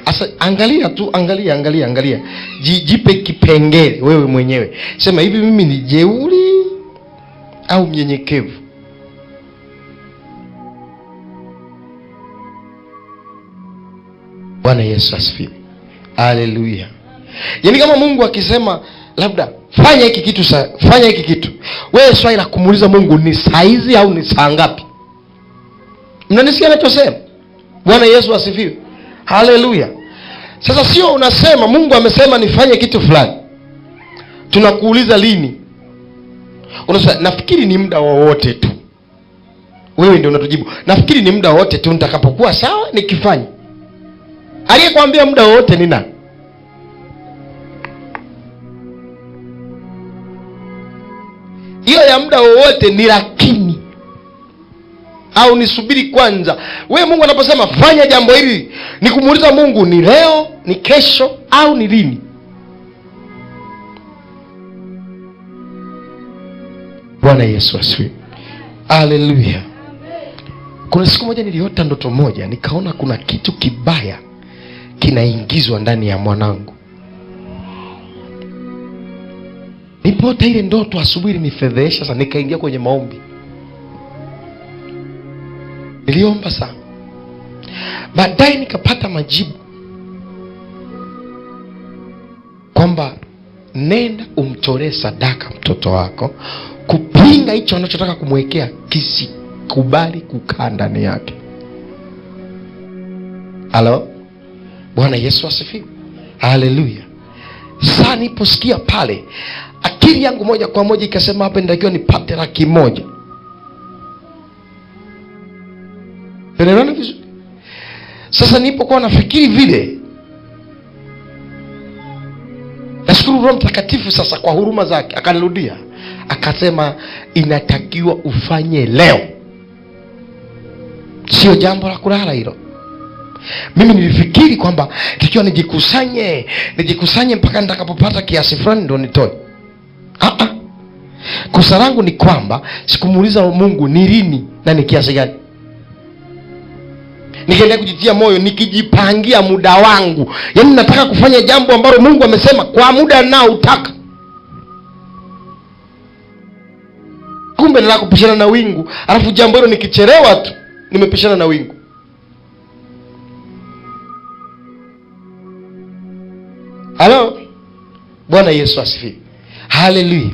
[SPEAKER 1] Asa angalia tu, angalia. Jipe kipengele wewe mwenyewe. Sema hivi, mimi ni jeuri au mnyenyekevu? Bwana Yesu asifiwe. Haleluya. Yaani kama Mungu akisema labda fanya hiki kitu, fanya hiki kitu, wewe swali la kumuuliza Mungu ni saizi au ni saa ngapi? Mnanisikia ninachosema? Bwana Yesu asifiwe. Haleluya. Sasa sio unasema Mungu amesema nifanye kitu fulani, tunakuuliza lini. Unasema nafikiri ni muda wowote tu. Wewe ndio unatujibu nafikiri ni muda wowote tu, nitakapokuwa sawa nikifanya. Aliyekwambia muda wowote ni nani? Hiyo ya muda wowote ni lakini. au nisubiri kwanza? Wewe Mungu anaposema fanya jambo hili, ni kumuuliza Mungu ni leo, ni kesho au ni lini? Bwana Yesu asifiwe. Haleluya. Kuna siku moja niliota ndoto moja, nikaona kuna kitu kibaya kinaingizwa ndani ya mwanangu. Nilipoota ile ndoto asubuhi nifedhesha sana, nikaingia kwenye maombi. Niliomba sana. Baadaye nikapata majibu kwamba nenda umtolee sadaka mtoto wako, kupinga hicho anachotaka kumwekea kisikubali kukaa ndani yake. Halo? Bwana Yesu asifiwe. Haleluya. Sasa niposikia pale, akili yangu moja kwa moja ikasema hapa nitakiwa nipate 100,000. Unaelewana vizuri? Sasa nilipokuwa nafikiri vile, nashukuru Roho Mtakatifu sasa kwa huruma zake akanirudia akasema inatakiwa ufanye leo, sio jambo la kulala hilo. Mimi nilifikiri kwamba nitakiwa nijikusanye mpaka nitakapopata kiasi fulani ndo nitoe. Kosa langu ni kwamba sikumuuliza Mungu ni lini na ni kiasi gani. Nikaendelea kujitia moyo nikijipangia muda wangu. Yaani nataka kufanya jambo ambalo Mungu amesema kwa muda nao utaka. Kumbe nataka kupishana na wingu, alafu jambo hilo nikichelewa tu nimepishana na wingu. Halo? Bwana Yesu asifiwe. Haleluya.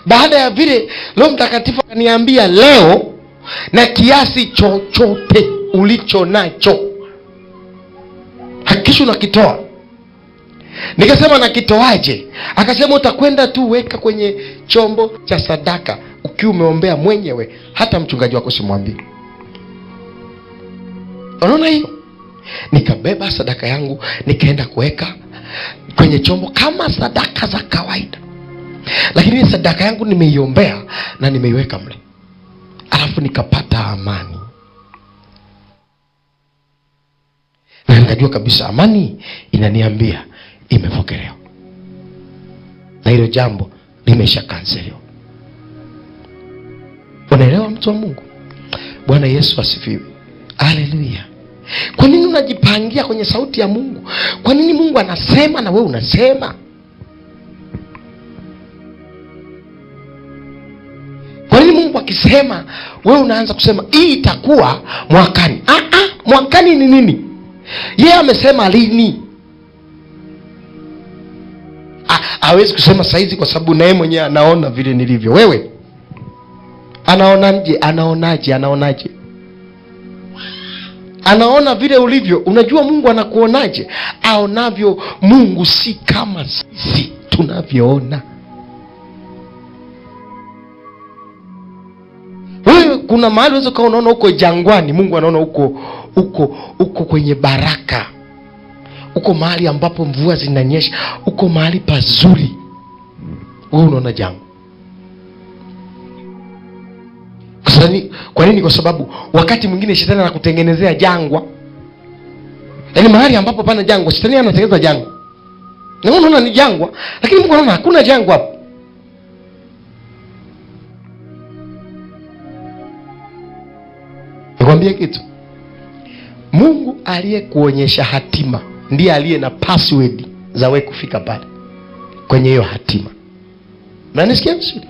[SPEAKER 1] Baada ya vile Roho Mtakatifu akaniambia leo, na kiasi chochote ulicho nacho hakikisha unakitoa. Nikasema nakitoaje? Akasema utakwenda tu weka kwenye chombo cha sadaka ukiwa umeombea mwenyewe, hata mchungaji wako simwambie. Unaona hiyo? Nikabeba sadaka yangu nikaenda kuweka kwenye chombo kama sadaka za kawaida, lakini sadaka yangu nimeiombea na nimeiweka mle. Alafu nikapata amani, na nikajua kabisa amani inaniambia imepokelewa na hilo jambo limeshakanseliwa. Unaelewa mtu wa Mungu? Bwana Yesu asifiwe. Haleluya. Kwa nini unajipangia kwenye sauti ya Mungu? Kwa nini Mungu anasema na wewe unasema? Kwa nini Mungu akisema wewe unaanza kusema hii itakuwa mwakani? Mwakani ni nini? Yeye amesema lini? Hawezi kusema saizi kwa sababu naye mwenyewe anaona vile nilivyo. Wewe anaonaje? Anaona vile ulivyo. Unajua Mungu anakuonaje? Aonavyo Mungu si kama sisi tunavyoona. Wewe kuna mahali unaweza kuwa unaona uko jangwani, Mungu anaona uko kwenye baraka. Uko mahali ambapo mvua zinanyesha, uko mahali pazuri. Wewe unaona jangwa. Kwa nini? Kwa sababu wakati mwingine shetani anakutengenezea jangwa. Yaani mahali ambapo pana jangwa, shetani anatengeneza jangwa. Na wewe unaona ni jangwa, lakini Mungu anaona hakuna jangwa hapo. Nikwambie kitu. Mungu aliyekuonyesha hatima ndiye aliye na password za wewe kufika pale kwenye hiyo hatima. Unanisikia vizuri?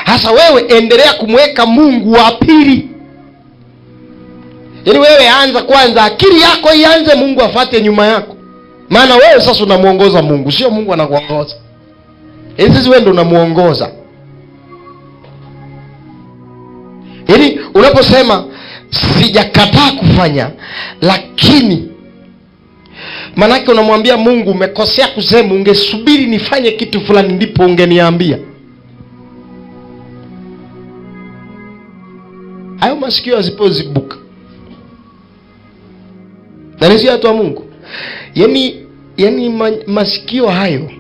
[SPEAKER 1] Hasa wewe endelea kumweka Mungu wa pili. Yaani wewe anza kwanza, akili yako ianze, Mungu afuate nyuma yako. Maana wewe sasa unamuongoza Mungu, sio Mungu anakuongoza. Yaani sisi wewe ndio unamuongoza. Yaani unaposema sijakataa kufanya, lakini manake unamwambia Mungu umekosea kusema, ungesubiri nifanye kitu fulani ndipo ungeniambia. Hayo masikio yasipozibuka. Na nisi watu wa Mungu. Yaani masikio hayo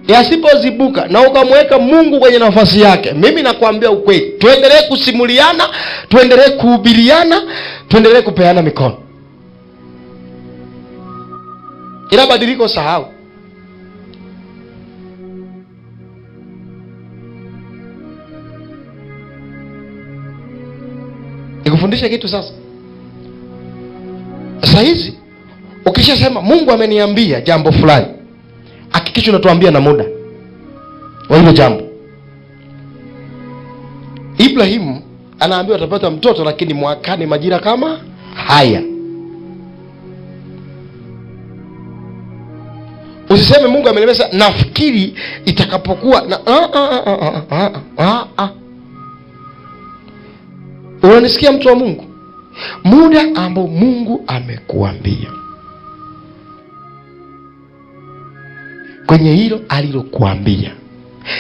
[SPEAKER 1] yasipozibuka na ukamweka Mungu kwenye nafasi yake, mimi nakwambia ukweli, tuendelee kusimuliana, tuendelee kuhubiriana, tuendelee kupeana mikono, ila badiliko sahau. Nikufundisha kitu sasa. Sasa hizi ukishasema Mungu ameniambia jambo fulani, hakikisha unatuambia na muda wa hilo jambo. Ibrahimu anaambiwa atapata mtoto, lakini mwakani majira kama haya. Usiseme Mungu ameniambia nafikiri itakapokuwa na Unanisikia mtu wa Mungu? Muda ambao Mungu amekuambia kwenye hilo alilokuambia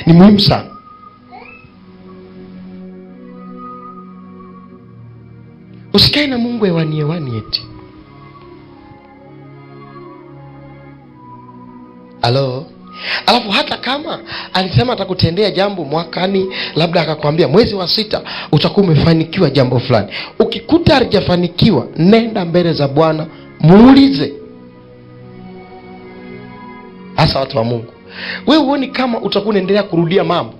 [SPEAKER 1] ni muhimu sana. Usikae na Mungu hewani eti. Halo? Alafu hata kama alisema atakutendea jambo mwakani, labda akakwambia mwezi wa 6 utakuwa umefanikiwa jambo fulani, ukikuta halijafanikiwa, nenda mbele za Bwana muulize. Hasa watu wa Mungu, wewe huoni kama utakuwa unaendelea kurudia mambo?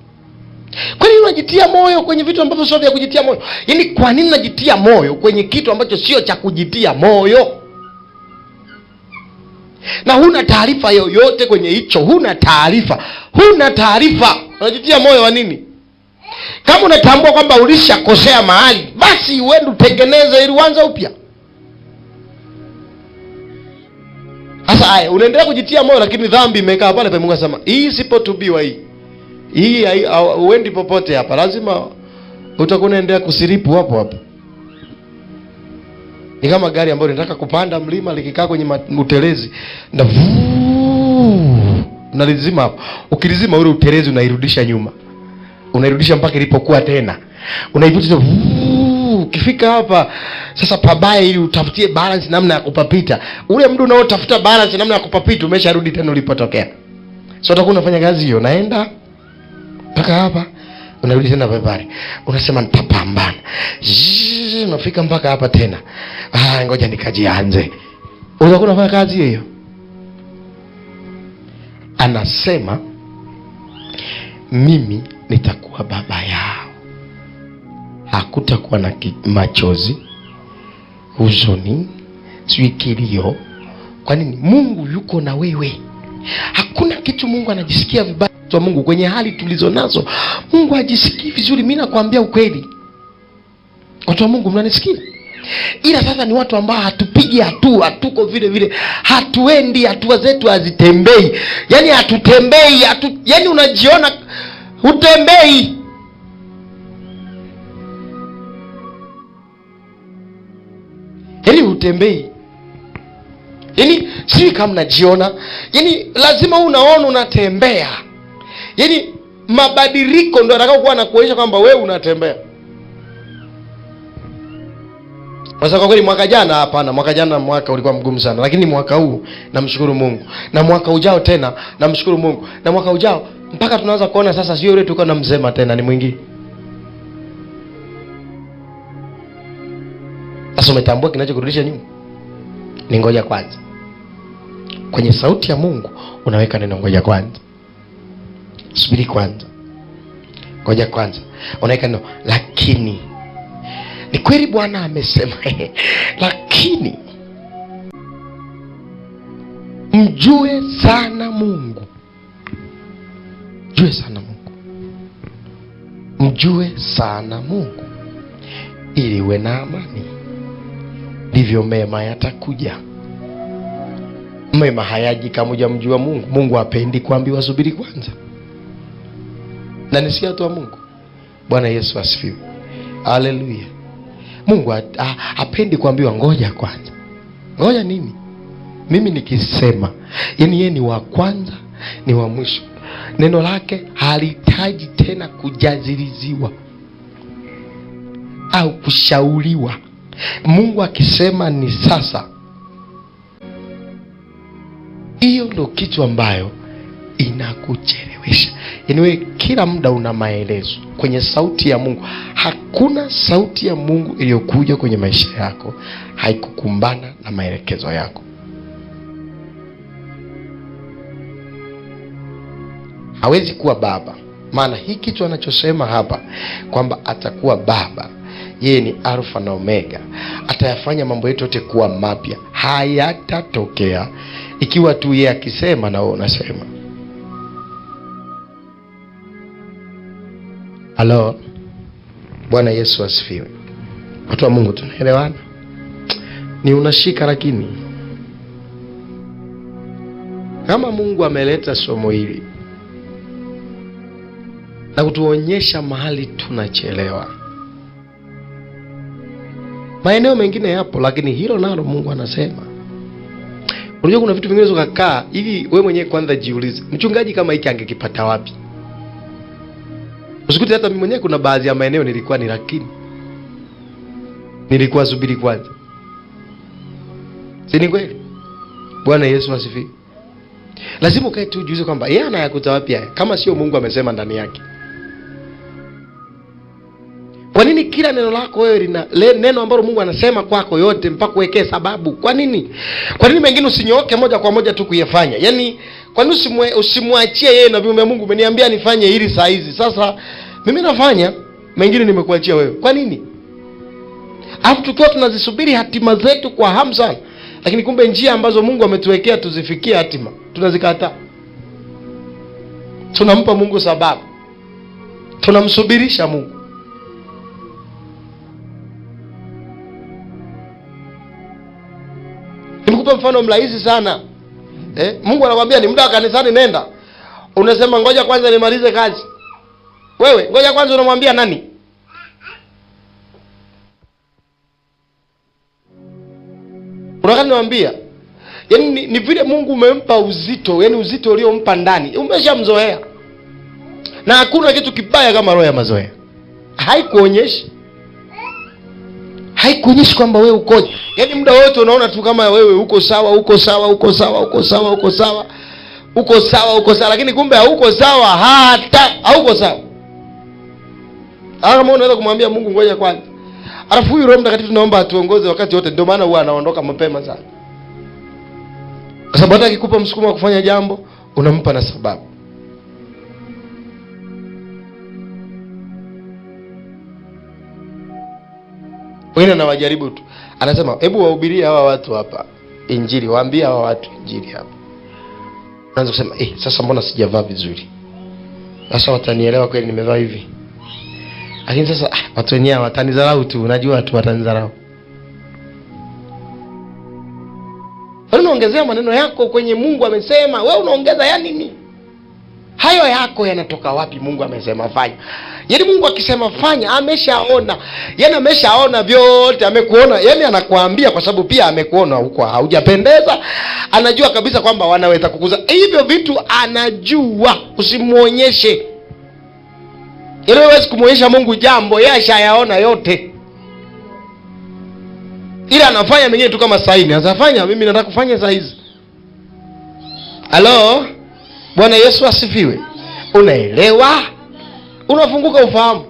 [SPEAKER 1] Kwa nini unajitia moyo kwenye vitu ambavyo sio vya kujitia moyo? Yaani kwa nini unajitia moyo kwenye kitu ambacho sio cha kujitia moyo? Na huna taarifa yoyote kwenye hicho, huna taarifa. Unajitia moyo wa nini? Kama unatambua kwamba ulishakosea mahali, basi uende utengeneze ili uanze upya. Sasa haya, unaendelea kujitia moyo, lakini dhambi imekaa pale. Mungu anasema hii sipotubiwa, hii uendi popote hapa, lazima utakuwa unaendelea kusiripu hapo. Ni kama gari ambalo linataka kupanda mlima, likikaa kwenye utelezi na unalizima hapo. Ukilizima ule utelezi unairudisha nyuma, unairudisha mpaka ilipokuwa tena, unaivuta. Ukifika hapa sasa pabaya, ili utafutie balance namna ya kupapita, ule mdu unaotafuta balance namna ya kupapita umesharudi tena ulipotokea. So utakuwa unafanya kazi hiyo, naenda mpaka hapa, unarudi tena pale, unasema nitapambana, unafika mpaka hapa tena, ngoja nikajianze. Utakuwa unafanya kazi hiyo. Anasema mimi nitakuwa baba yao, hakutakuwa na machozi, huzuni, sio kilio. Kwa nini? Mungu yuko na wewe. Hakuna kitu Mungu anajisikia vibaya kwa Mungu kwenye hali tulizo nazo. Mungu hajisikii vizuri, mimi nakwambia ukweli. Watu wa Mungu mnanisikia? Ila sasa ni watu ambao hatupigi hatua, tuko vile vile, hatuendi, hatua zetu hazitembei. Yaani hatutembei, yaani unajiona hutembei. Yaani hutembei. Yaani si kama unajiona, yaani lazima unaona unatembea. Yaani mabadiliko ndio atakayokuwa anakuonyesha kwamba wewe unatembea. Sasa kwa kweli mwaka jana hapana, mwaka ulikuwa mgumu sana, lakini mwaka huu namshukuru Mungu. Na mwaka ujao tena namshukuru Mungu. Na mwaka ujao mpaka tunaanza kuona sasa sio yule tulikuwa tunamsema tena, ni mwingine. Sasa umetambua kinachokurudisha nyuma? Ni ngoja kwanza. Kwenye sauti ya Mungu unaweka neno ngoja kwanza. Subiri kwanza. Ngoja kwanza. Unaweka neno lakini. Ni kweli Bwana amesema lakini mjue sana Mungu. Mjue sana Mungu. Mjue sana Mungu ili uwe na amani. Ndivyo mema yatakuja. Mema hayaji kama hujamjua Mungu. Mungu hapendi kuambiwa subiri kwanza. Na nisikia watu wa Mungu. Bwana Yesu asifiwe. Haleluya. Mungu hapendi kuambiwa ngoja kwanza. Ngoja nini? Mimi nikisema, yaani yeye ni wa kwanza, ni wa mwisho. Neno lake halihitaji tena kujaziliziwa au kushauriwa. Mungu akisema ni sasa. Hiyo ndio kitu ambayo inakuchelewesha. Yaani wewe kila muda una maelezo kwenye sauti ya Mungu. Hakuna sauti ya Mungu iliyokuja kwenye maisha yako haikukumbana na maelekezo yako. Hawezi kuwa baba, maana hii kitu anachosema hapa kwamba atakuwa baba, yeye ni Alfa na Omega, atayafanya mambo yetu yote kuwa mapya, hayatatokea ikiwa tu yeye akisema na wewe unasema. Halo, Bwana Yesu asifiwe. Watu wa Mungu, tunaelewana? Ni unashika, lakini kama Mungu ameleta somo hili na kutuonyesha mahali tunachelewa. Maeneo mengine yapo, lakini hilo nalo Mungu anasema. Unajua kuna vitu vingine ukakaa hivi wewe mwenyewe kwanza jiulize, mchungaji kama hiki angekipata wapi? Usikute hata mimi mwenyewe kuna baadhi ya maeneo nilikuwa ni, lakini nilikuwa subiri kwanza. Si ni kweli? Bwana Yesu asifiwe. Lazima ukae tu ujiulize kwamba yeye anayakuta wapi haya kama sio Mungu amesema ndani yake. Kwa nini kila neno lako wewe lina neno ambalo Mungu anasema kwako yote mpaka uwekee sababu? Kwa nini? Kwa nini mengine usinyooke moja kwa moja tu kuyafanya? Yaani kwa nini usimwachie yeye na viumbe Mungu umeniambia nifanye hili saa hizi. Sasa mimi nafanya, mengine nimekuachia wewe. Kwa nini? Alafu tukiwa tunazisubiri hatima zetu kwa hamu sana, lakini kumbe njia ambazo Mungu ametuwekea tuzifikie hatima tunazikataa. Tunampa Mungu sababu, tunamsubirisha Mungu. Nimekupa mfano mrahisi sana. Mungu anakuambia ni muda wa kanisani, nenda. Unasema ngoja kwanza nimalize kazi. Wewe ngoja kwanza, unamwambia nani? Unataka niwaambia? Yaani ni vile Mungu umempa uzito, yaani uzito uliompa ndani. Umeshamzoea. Na hakuna kitu kibaya kama roho ya mazoea. Haikuonyeshi kwamba wewe ukoje. Yaani muda wote unaona tu kama wewe uko sawa, lakini kumbe hauko sawa, hata hauko sawa. Kama unaweza kumwambia Mungu ngoja kwanza. Alafu huyu Roho Mtakatifu tunaomba atuongoze wakati wote, ndio maana huwa anaondoka mapema sana. Kwa sababu hata akikupa msukumo wa kufanya jambo, unampa na sababu. Wewe na wajaribu tu. Anasema, "Hebu wahubirie hawa watu hapa Injili, waambie hawa watu Injili hapa." Unaanza kusema, sasa mbona sijavaa vizuri? Sasa watanielewa kweli nimevaa hivi?" Lakini sasa watu wenyewe watanidharau tu, unajua watu watanidharau. Wewe unaongezea maneno yako kwenye Mungu amesema, wewe unaongeza ya nini? Hayo yako yanatoka wapi? Mungu amesema fanya. Yaani Mungu akisema fanya, ameshaona. Yaani ameshaona vyote, amekuona. Yaani anakuambia kwa sababu pia amekuona huko haujapendeza. Anajua kabisa kwamba wanaweza kukuza. Hivyo vitu anajua, usimuonyeshe. Yaani huwezi kumuonyesha Mungu jambo, yeye ashayaona yote. Ila anafanya mengine tu kama saini. Anafanya, mimi nataka kufanya saa hizi. Halo? Bwana Yesu asifiwe. Unaelewa? Unafunguka ufahamu.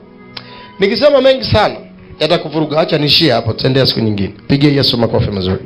[SPEAKER 1] Nikisema mengi sana yatakuvuruga. Acha nishie hapo, tuendelee siku nyingine. Pigie Yesu makofi mazuri.